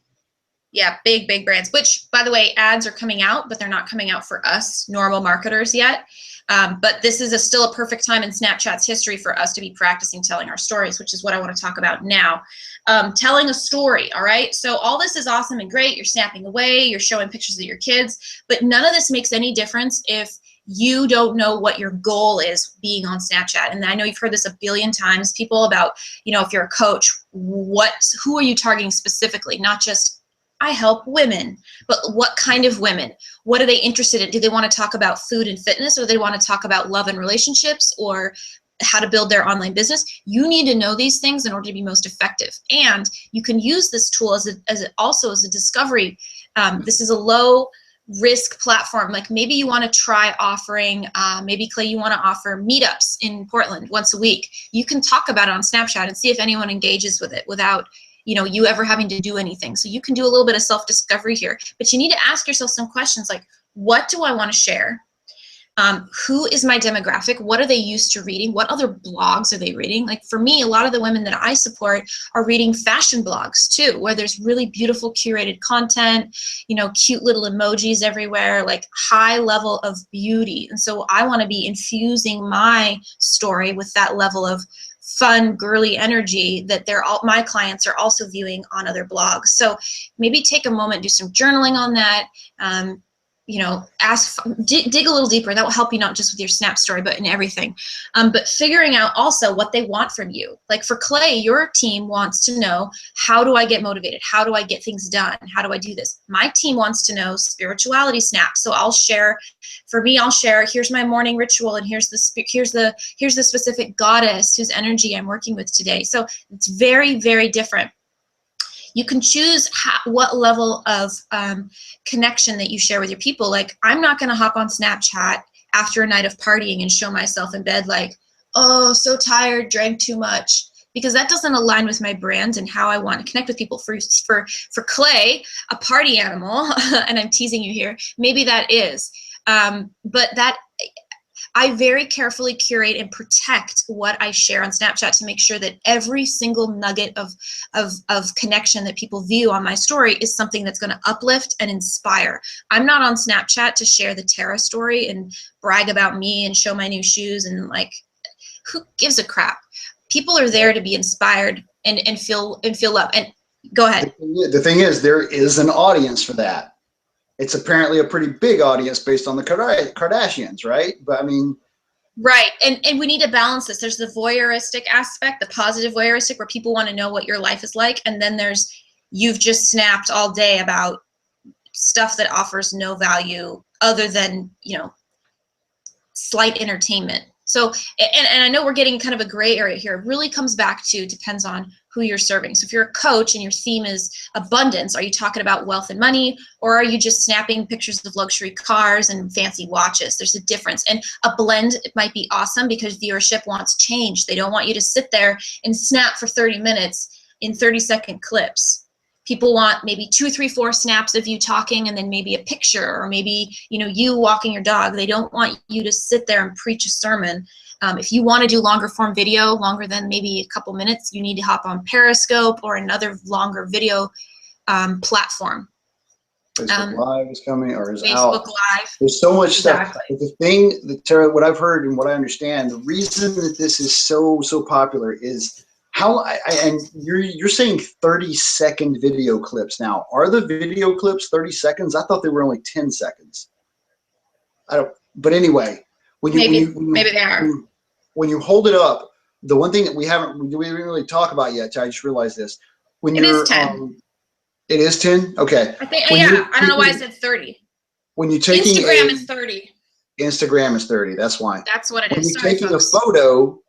Yeah, big brands, which by the way, ads are coming out, but they're not coming out for us normal marketers yet. But this is still a perfect time in Snapchat's history for us to be practicing telling our stories, which is what I want to talk about now. Telling a story, all right? So all this is awesome and great. You're snapping away, you're showing pictures of your kids, but none of this makes any difference if you don't know what your goal is being on Snapchat. And I know you've heard this a billion times, people, about, if you're a coach, who are you targeting specifically? Not just, I help women, but what kind of women? What are they interested in? Do they want to talk about food and fitness, or do they want to talk about love and relationships, or how to build their online business? You need to know these things in order to be most effective. And you can use this tool also as a discovery. This is a low risk platform. Like maybe you want to try offering, maybe Clay, you want to offer meetups in Portland once a week. You can talk about it on Snapchat and see if anyone engages with it without you ever having to do anything. So you can do a little bit of self-discovery here, but you need to ask yourself some questions like, what do I want to share? Who is my demographic? What are they used to reading? What other blogs are they reading? Like for me, a lot of the women that I support are reading fashion blogs too, where there's really beautiful curated content, cute little emojis everywhere, like high level of beauty. And so I want to be infusing my story with that level of fun, girly energy that my clients are also viewing on other blogs. So maybe take a moment, do some journaling on that. Dig a little deeper, and that will help you not just with your Snap story, but in everything. But figuring out also what they want from you. Like for Clay, your team wants to know, how do I get motivated? How do I get things done? How do I do this? My team wants to know spirituality Snap. So I'll share, here's my morning ritual, and here's the specific goddess whose energy I'm working with today. So it's very, very different. You can choose what level of connection that you share with your people. Like, I'm not going to hop on Snapchat after a night of partying and show myself in bed like, oh, so tired, drank too much, because that doesn't align with my brand and how I want to connect with people. For Clay, a party animal, and I'm teasing you here, maybe that is. But that I very carefully curate and protect what I share on Snapchat to make sure that every single nugget of connection that people view on my story is something that's going to uplift and inspire. I'm not on Snapchat to share the Tara story and brag about me and show my new shoes, and like, who gives a crap? People are there to be inspired and feel love. And go ahead. The thing is, there is an audience for that. It's apparently a pretty big audience based on the Kardashians, right? But I mean, right. And we need to balance this. There's the voyeuristic aspect, the positive voyeuristic, where people want to know what your life is like. And then there's, you've just snapped all day about stuff that offers no value other than, slight entertainment. So, and I know we're getting kind of a gray area here. It really comes back to, depends on who you're serving. So if you're a coach and your theme is abundance, are you talking about wealth and money, or are you just snapping pictures of luxury cars and fancy watches? There's a difference. And a blend might be awesome because viewership wants change. They don't want you to sit there and snap for 30 minutes in 30-second clips. People want maybe 2, 3, 4 snaps of you talking and then maybe a picture, or maybe, you know, you walking your dog. They don't want you to sit there and preach a sermon. If you want to do longer form video, longer than maybe a couple minutes, you need to hop on Periscope or another longer video platform. Facebook Live is coming, or is Facebook out. Live. There's so much Exactly. stuff. The thing that, Tara, what I've heard and what I understand, the reason that this is so popular is how and you're saying 30-second video clips now. Are the video clips 30 seconds? I thought they were only 10 seconds. I don't. But anyway, Maybe they are. When you hold it up, the one thing that we didn't really talk about yet, I just realized this. When It you're is 10. It is 10? Okay. I think, yeah, I don't know why I said 30. When you're taking Instagram is 30. Instagram is 30, that's why. That's what it when is. you're Sorry, taking folks. a photo,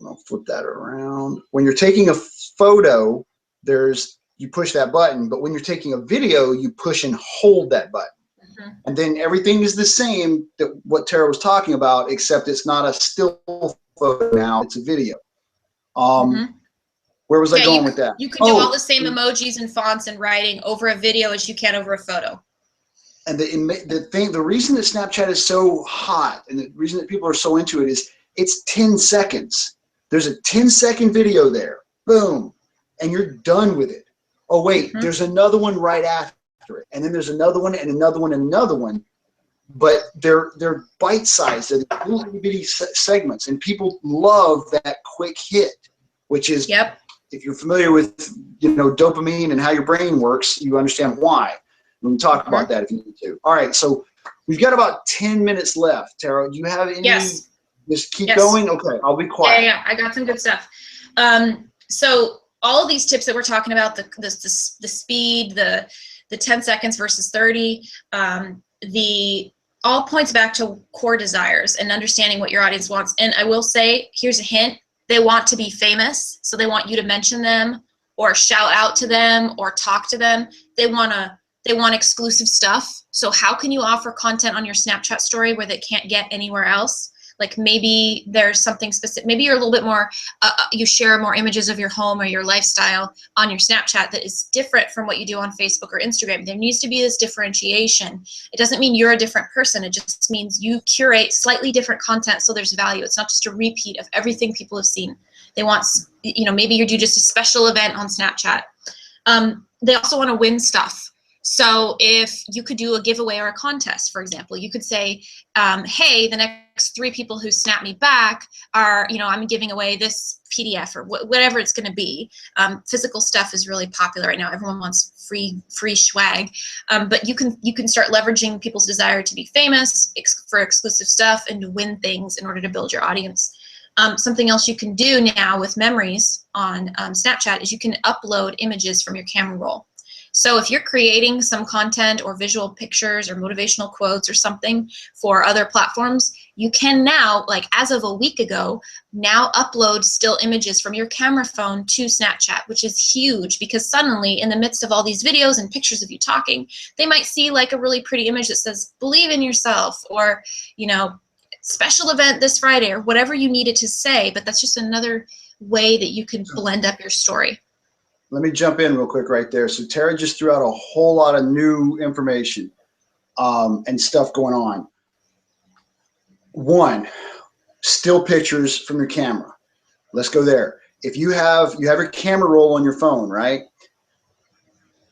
I'll flip that around. When you're taking a photo, you push that button, but when you're taking a video, you push and hold that button. And then everything is the same that what Tara was talking about, except it's not a still photo now, it's a video. Where was I going with that? You can do all the same emojis and fonts and writing over a video as you can over a photo. And the reason that Snapchat is so hot and the reason that people are so into it is it's 10 seconds. There's a 10-second video there, boom, and you're done with it. Oh wait, there's another one right after it, and then there's another one and another one and another one. But they're bite-sized, they're little bitty segments, and people love that quick hit, which is, if you're familiar with dopamine and how your brain works, you understand why. We can talk about that if you need to. All right, so we've got about 10 minutes left. Tara, do you have any? Yes. Just keep going? Okay, I'll be quiet. Yeah, I got some good stuff. So all of these tips that we're talking about, the speed, the 10 seconds versus 30, all points back to core desires and understanding what your audience wants. And I will say, here's a hint. They want to be famous, so they want you to mention them or shout out to them or talk to them. They want exclusive stuff. So how can you offer content on your Snapchat story where they can't get anywhere else? Like maybe there's something specific, maybe you're a little bit more, you share more images of your home or your lifestyle on your Snapchat that is different from what you do on Facebook or Instagram. There needs to be this differentiation. It doesn't mean you're a different person. It just means you curate slightly different content so there's value. It's not just a repeat of everything people have seen. They want, maybe you do just a special event on Snapchat. They also want to win stuff. So if you could do a giveaway or a contest, for example, you could say, hey, the next 3 people who snap me back are, I'm giving away this PDF or whatever it's going to be. Physical stuff is really popular right now. Everyone wants free swag. But you can start leveraging people's desire to be famous for exclusive stuff and to win things in order to build your audience. Something else you can do now with memories on Snapchat is you can upload images from your camera roll. So if you're creating some content or visual pictures or motivational quotes or something for other platforms, you can now, like as of a week ago, now upload still images from your camera phone to Snapchat, which is huge because suddenly in the midst of all these videos and pictures of you talking, they might see like a really pretty image that says, believe in yourself, or, special event this Friday, or whatever you needed to say. But that's just another way that you can blend up your story. Let me jump in real quick right there. So Tara just threw out a whole lot of new information and stuff going on. 1, still pictures from your camera. Let's go there. If you have your camera roll on your phone, right?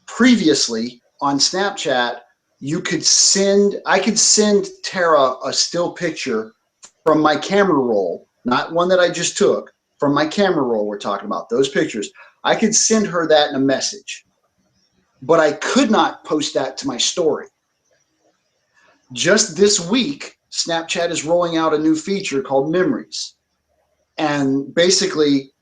Previously on Snapchat, I could send Tara a still picture from my camera roll, not one that I just took, from my camera roll we're talking about, those pictures. I could send her that in a message, but I could not post that to my story. Just this week, Snapchat is rolling out a new feature called Memories. And basically,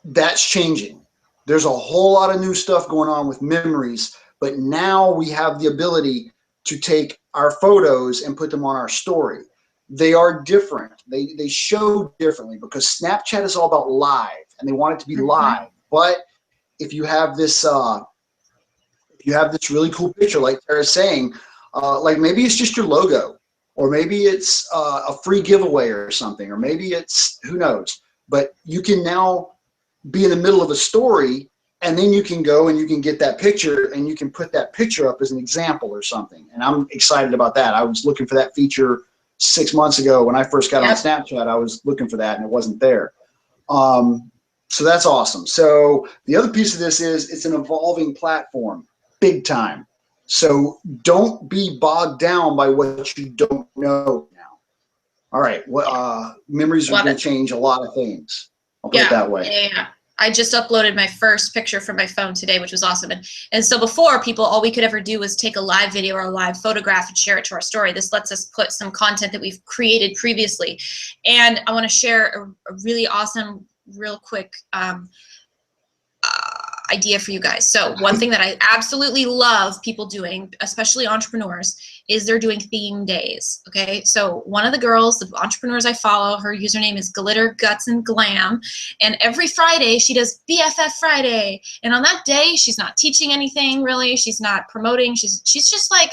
that's changing. There's a whole lot of new stuff going on with Memories, but now we have the ability to take our photos and put them on our story. they are different. They show differently because Snapchat is all about live, and they want it to be live. But if you have this really cool picture, like Tara's saying, like maybe it's just your logo, or maybe it's a free giveaway or something, or maybe it's, who knows. But you can now be in the middle of a story, and then you can go and you can get that picture and you can put that picture up as an example or something. And I'm excited about that. I was looking for that feature 6 months ago when I first got on Snapchat. I was looking for that and it wasn't there. So that's awesome. So the other piece of this is it's an evolving platform, big time. So don't be bogged down by what you don't know now. All right. Well, memories are going to change a lot of things. I'll put it that way. Yeah. I just uploaded my first picture from my phone today, which was awesome. And so before, people, all we could ever do was take a live video or a live photograph and share it to our story. This lets us put some content that we've created previously. And I want to share a really awesome, real quick idea for you guys. So one thing that I absolutely love people doing, especially entrepreneurs, is they're doing theme days. Okay, so one of the girls, the entrepreneurs I follow, her username is Glitter Guts and Glam, and every Friday she does BFF Friday. And on that day, she's not teaching anything really. She's not promoting. She's just like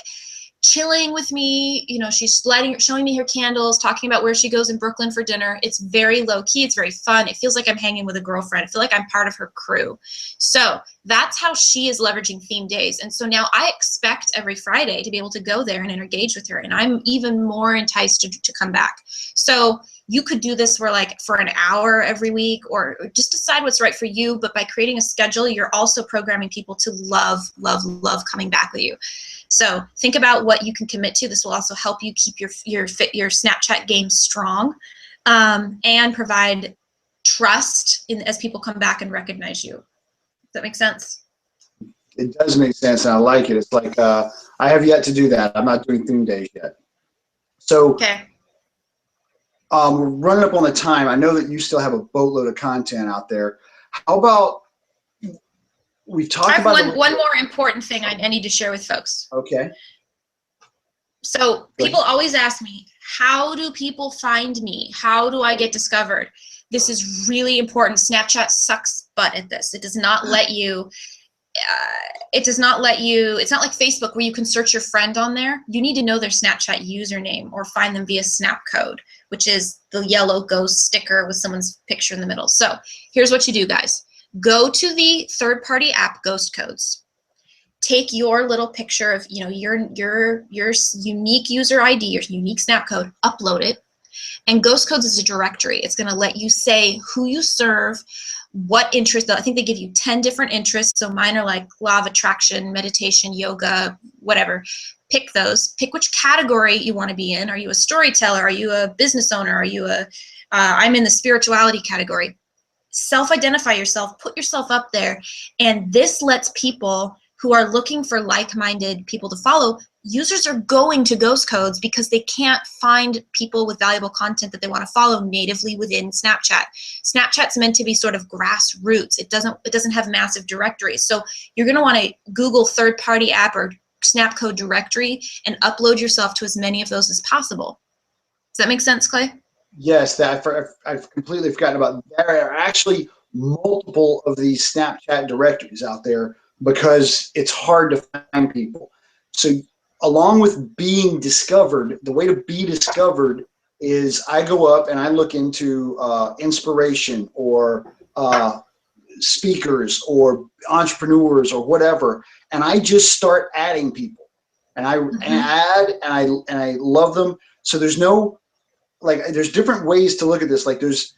chilling with me. You know, she's showing me her candles, talking about where she goes in Brooklyn for dinner. It's very low key. It's very fun. It feels like I'm hanging with a girlfriend. I feel like I'm part of her crew. So that's how she is leveraging theme days. And so now I expect every Friday to be able to go there and engage with her. And I'm even more enticed to come back. So you could do this for an hour every week, or just decide what's right for you. But by creating a schedule, you're also programming people to love, love, love coming back with you. So think about what you can commit to. This will also help you keep your Snapchat game strong, and provide trust as people come back and recognize you. Does that make sense? It does make sense, and I like it. It's like I have yet to do that. I'm not doing theme days yet. So we're running up on the time. I know that you still have a boatload of content out there. How about we've talked about one more important thing I need to share with folks. Okay. So people always ask me, how do people find me? How do I get discovered? This is really important. Snapchat sucks butt at this. It does not let you, it's not like Facebook where you can search your friend on there. You need to know their Snapchat username or find them via snap code, which is the yellow ghost sticker with someone's picture in the middle. So here's what you do, guys. Go to the third-party app Ghost Codes. Take your little picture of your unique user ID, your unique snap code, upload it. And Ghost Codes is a directory. It's going to let you say who you serve, what interest. I think they give you 10 different interests. So mine are like law of attraction, meditation, yoga, whatever. Pick those. Pick which category you want to be in. Are you a storyteller? Are you a business owner? Are you I'm in the spirituality category. Self-identify yourself, put yourself up there, and this lets people who are looking for like-minded people to follow, users are going to Ghost Codes because they can't find people with valuable content that they want to follow natively within Snapchat. Snapchat's meant to be sort of grassroots. It doesn't have massive directories. So you're going to want to Google third-party app or snap code directory and upload yourself to as many of those as possible. Does that make sense, Clay? Yes, I've completely forgotten about. There are actually multiple of these Snapchat directories out there because it's hard to find people. So along with being discovered, the way to be discovered is I go up and I look into inspiration or speakers or entrepreneurs or whatever, and I just start adding people, and I add and I love them. So there's no there's different ways to look at this. Like there's,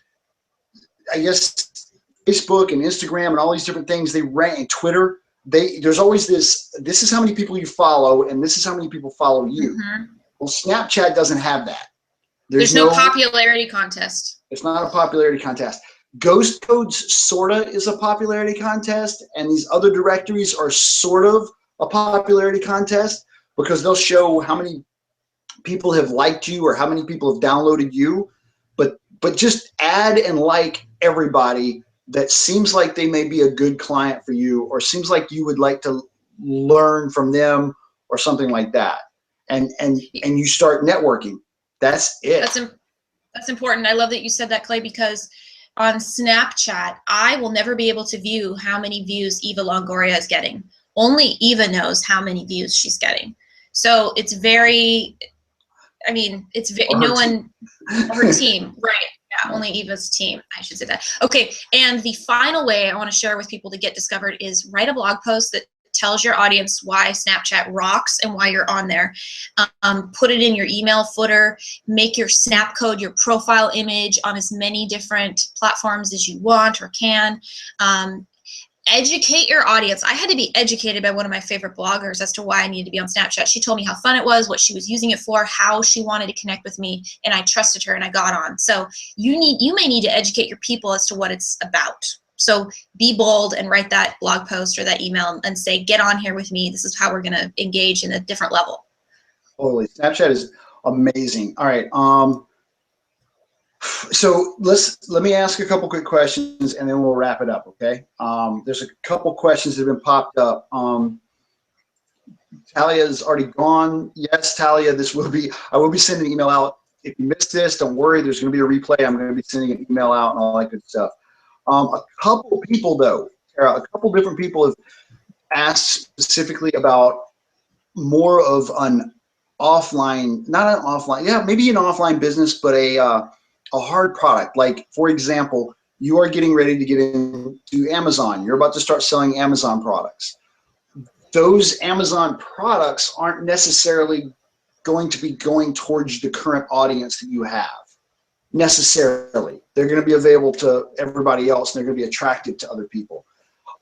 I guess, Facebook and Instagram and all these different things, they rank, and Twitter, there's always this is how many people you follow and this is how many people follow you. Well, Snapchat doesn't have that. There's no popularity contest. It's not a popularity contest. Ghost Codes sorta is a popularity contest, and these other directories are sort of a popularity contest because they'll show how many people have liked you or how many people have downloaded you, but just add and like everybody that seems like they may be a good client for you or seems like you would like to learn from them or something like that, and you start networking. That's it. That's important. I love that you said that, Clay, because on Snapchat, I will never be able to view how many views Eva Longoria is getting. Only Eva knows how many views she's getting. So it's very, I mean, it's no one, her team, right? Yeah, only Eva's team. I should say that. Okay, and the final way I want to share with people to get discovered is write a blog post that tells your audience why Snapchat rocks and why you're on there. Put it in your email footer. Make your snap code your profile image on as many different platforms as you want or can. Educate your audience. I had to be educated by one of my favorite bloggers as to why I needed to be on Snapchat. She told me how fun it was, what she was using it for, how she wanted to connect with me, and I trusted her and I got on. So you may need to educate your people as to what it's about. So be bold and write that blog post or that email and say, get on here with me. This is how we're going to engage in a different level. Totally. Snapchat is amazing. All right. So let me ask a couple quick questions and then we'll wrap it up. Okay. There's a couple questions that have been popped up. Talia's already gone. Yes, Talia, I will be sending an email out. If you missed this, don't worry. There's going to be a replay. I'm going to be sending an email out and all that good stuff. A couple people though, Tara, a couple different people have asked specifically about more of an offline, not an offline, yeah, maybe an offline business, but a hard product. Like, for example, you are getting ready to get into Amazon. You're about to start selling Amazon products. Those Amazon products aren't necessarily going to be going towards the current audience that you have. Necessarily. They're going to be available to everybody else and they're going to be attractive to other people.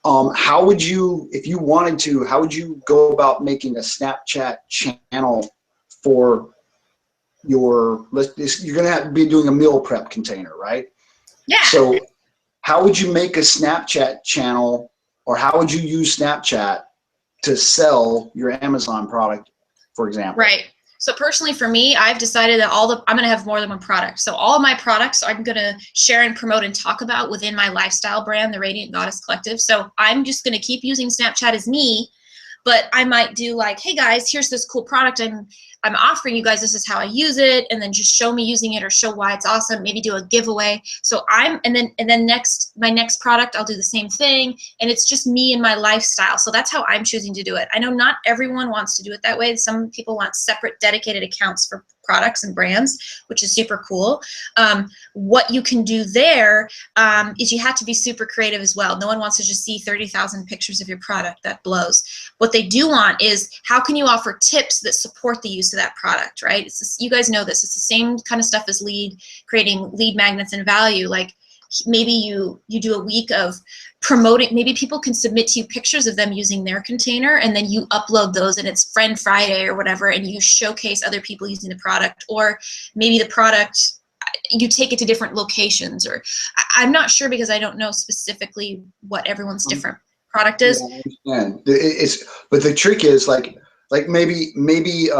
How would you, if you wanted to, how would you go about making a Snapchat channel for your, you're going to have to be doing a meal prep container, right? Yeah. So how would you make a Snapchat channel, or how would you use Snapchat to sell your Amazon product, for example? Right. So personally for me, I've decided that I'm going to have more than one product. So all of my products I'm going to share and promote and talk about within my lifestyle brand, the Radiant Goddess Collective. So I'm just going to keep using Snapchat as me, but I might do like, hey guys, here's this cool product I'm offering you guys. This is how I use it, and then just show me using it or show why it's awesome. Maybe do a giveaway. So and then my next product, I'll do the same thing, and it's just me and my lifestyle. So that's how I'm choosing to do it. I know not everyone wants to do it that way. Some people want separate dedicated accounts for products and brands, which is super cool. What you can do there is you have to be super creative as well. No one wants to just see 30,000 pictures of your product. That blows. What they do want is, how can you offer tips that support the use of that product, right? It's just, you guys know this. It's the same kind of stuff as creating lead magnets and value. Like maybe you do a week of promoting, maybe people can submit to you pictures of them using their container, and then you upload those and it's Friend Friday or whatever, and you showcase other people using the product. Or maybe the product, you take it to different locations, or I'm not sure because I don't know specifically what everyone's different product is. Yeah, I understand. But the trick is like maybe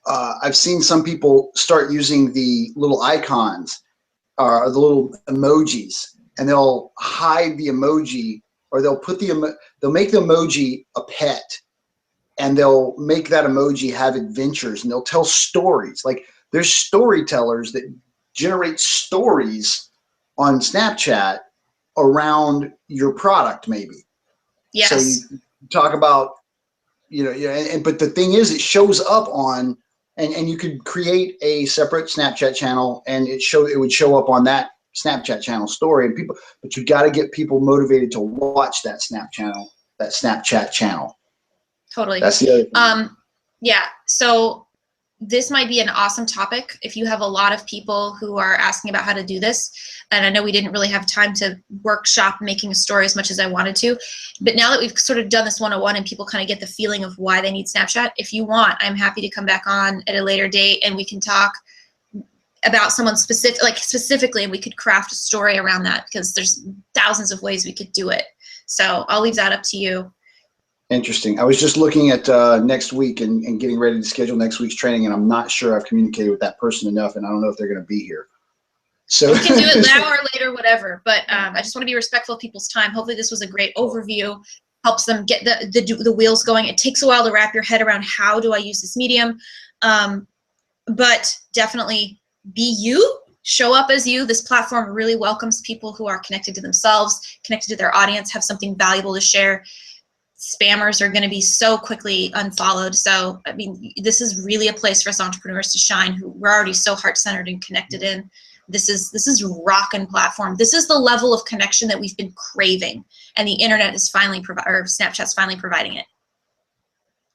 I've seen some people start using the little icons or the little emojis, and they'll hide the emoji, or they'll make the emoji a pet, and they'll make that emoji have adventures, and they'll tell stories. Like there's storytellers that generate stories on Snapchat around your product, maybe. Yes. So you talk about, but the thing is, it shows up on, and you could create a separate Snapchat channel, and it would show up on that Snapchat channel story, and but you got to get people motivated to watch that Snapchat channel. Totally. That's the other thing. Yeah. So this might be an awesome topic if you have a lot of people who are asking about how to do this. And I know we didn't really have time to workshop making a story as much as I wanted to, but now that we've sort of done this 101 and people kind of get the feeling of why they need Snapchat, if you want, I'm happy to come back on at a later date and we can talk about someone specifically, and we could craft a story around that, because there's thousands of ways we could do it. So I'll leave that up to you. Interesting. I was just looking at next week and getting ready to schedule next week's training, and I'm not sure I've communicated with that person enough, and I don't know if they're going to be here. So we can do it now or later, whatever. But I just want to be respectful of people's time. Hopefully this was a great overview, helps them get the wheels going. It takes a while to wrap your head around, how do I use this medium? but definitely be you. Show up as you. This platform really welcomes people who are connected to themselves, connected to their audience, have something valuable to share. Spammers are going to be so quickly unfollowed. So, I mean, this is really a place for us entrepreneurs to shine, who we're already so heart-centered and connected in. This is rockin' platform. This is the level of connection that we've been craving, and the internet is finally or Snapchat's finally providing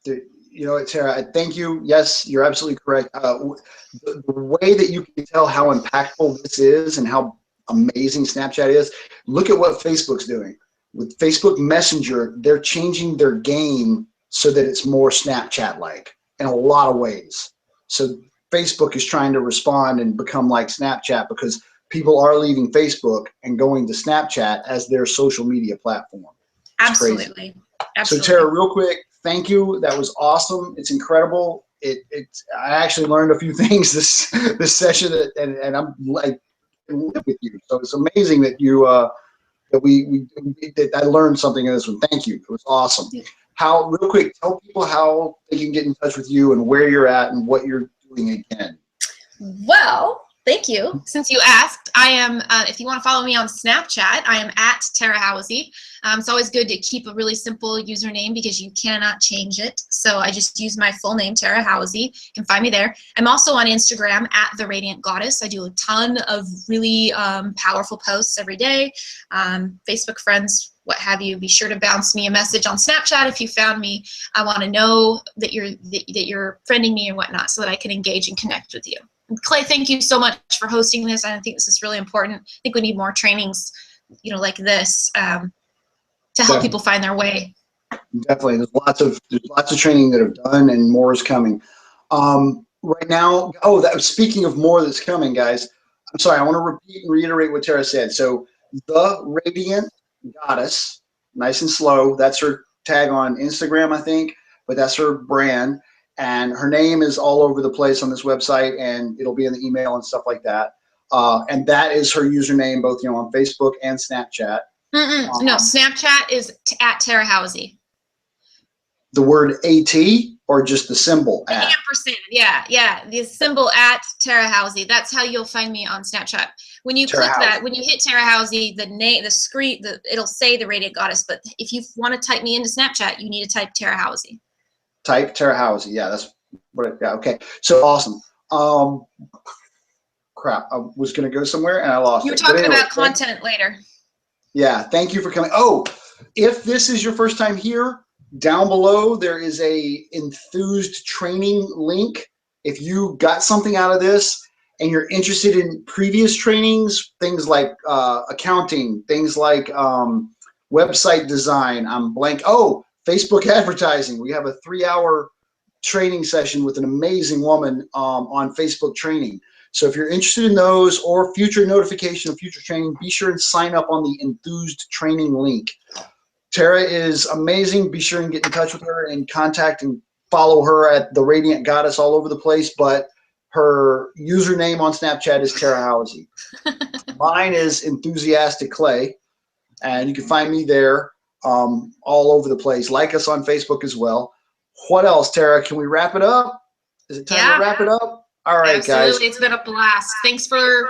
it. You know, Tara, I thank you. Yes, you're absolutely correct. The way that you can tell how impactful this is and how amazing Snapchat is, look at what Facebook's doing. With Facebook Messenger, they're changing their game so that it's more Snapchat-like in a lot of ways. So Facebook is trying to respond and become like Snapchat because people are leaving Facebook and going to Snapchat as their social media platform. It's Absolutely. crazy. Absolutely. So Tara, real quick, thank you. That was awesome. It's incredible. I actually learned a few things this session, and I'm like with you. So it's amazing that you that I learned something in this one. Thank you. It was awesome. How, real quick, tell people how they can get in touch with you and where you're at and what you're doing again. Well, thank you. Since you asked, I am, if you want to follow me on Snapchat, I am at Tara Howsey. It's always good to keep a really simple username because you cannot change it. So I just use my full name, Tara Howsey. You can find me there. I'm also on Instagram at The Radiant Goddess. I do a ton of really powerful posts every day. Facebook friends, what have you, be sure to bounce me a message on Snapchat if you found me. I want to know that you're friending me and whatnot so that I can engage and connect with you. And Clay, thank you so much for hosting this. I think this is really important. I think we need more trainings, you know, like this to help people find their way. Definitely, there's lots of training that have done, and more is coming. Right now, speaking of more that's coming, guys, I'm sorry, I want to repeat and reiterate what Tara said. So, The Radiant Goddess, nice and slow. That's her tag on Instagram, I think, but that's her brand, and her name is all over the place on this website, and it'll be in the email and stuff like that. And that is her username, both on Facebook and Snapchat. No, Snapchat is at Tara Howsey. The word AT or just the symbol at? Ampersand, yeah, the symbol at Tara Howsey. That's how you'll find me on Snapchat. When you click that, when you hit Tara Howsey, the screen, it'll say The Radiant Goddess. But if you want to type me into Snapchat, you need to type Tara Howsey. Type Tara Howsey. Yeah, that's what. Yeah, okay. So awesome. Crap, I was gonna go somewhere and I lost it. You were talking about content later. Yeah, thank you for coming. Oh, if this is your first time here, down below there is a enthused training link. If you got something out of this and you're interested in previous trainings, things like accounting, things like website design, I'm blank. Oh, Facebook advertising. We have a 3-hour training session with an amazing woman on Facebook training. So if you're interested in those or future notification of future training, be sure and sign up on the enthused training link. Tara is amazing. Be sure and get in touch with her and contact and follow her at The Radiant Goddess all over the place. But her username on Snapchat is Tara Howsey. Mine is Enthusiastic Clay, and you can find me there all over the place. Like us on Facebook as well. What else, Tara? Can we wrap it up? Is it time to wrap it up? All right, absolutely, guys. It's been a blast. Thanks for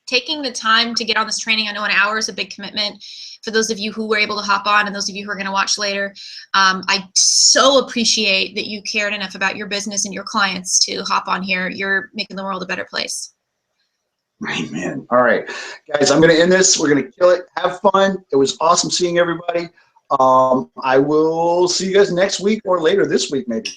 taking the time to get on this training. I know an hour is a big commitment for those of you who were able to hop on and those of you who are going to watch later. I so appreciate that you cared enough about your business and your clients to hop on here. You're making the world a better place. Amen. All right, guys, I'm going to end this. We're going to kill it. Have fun. It was awesome seeing everybody. I will see you guys next week or later this week, maybe.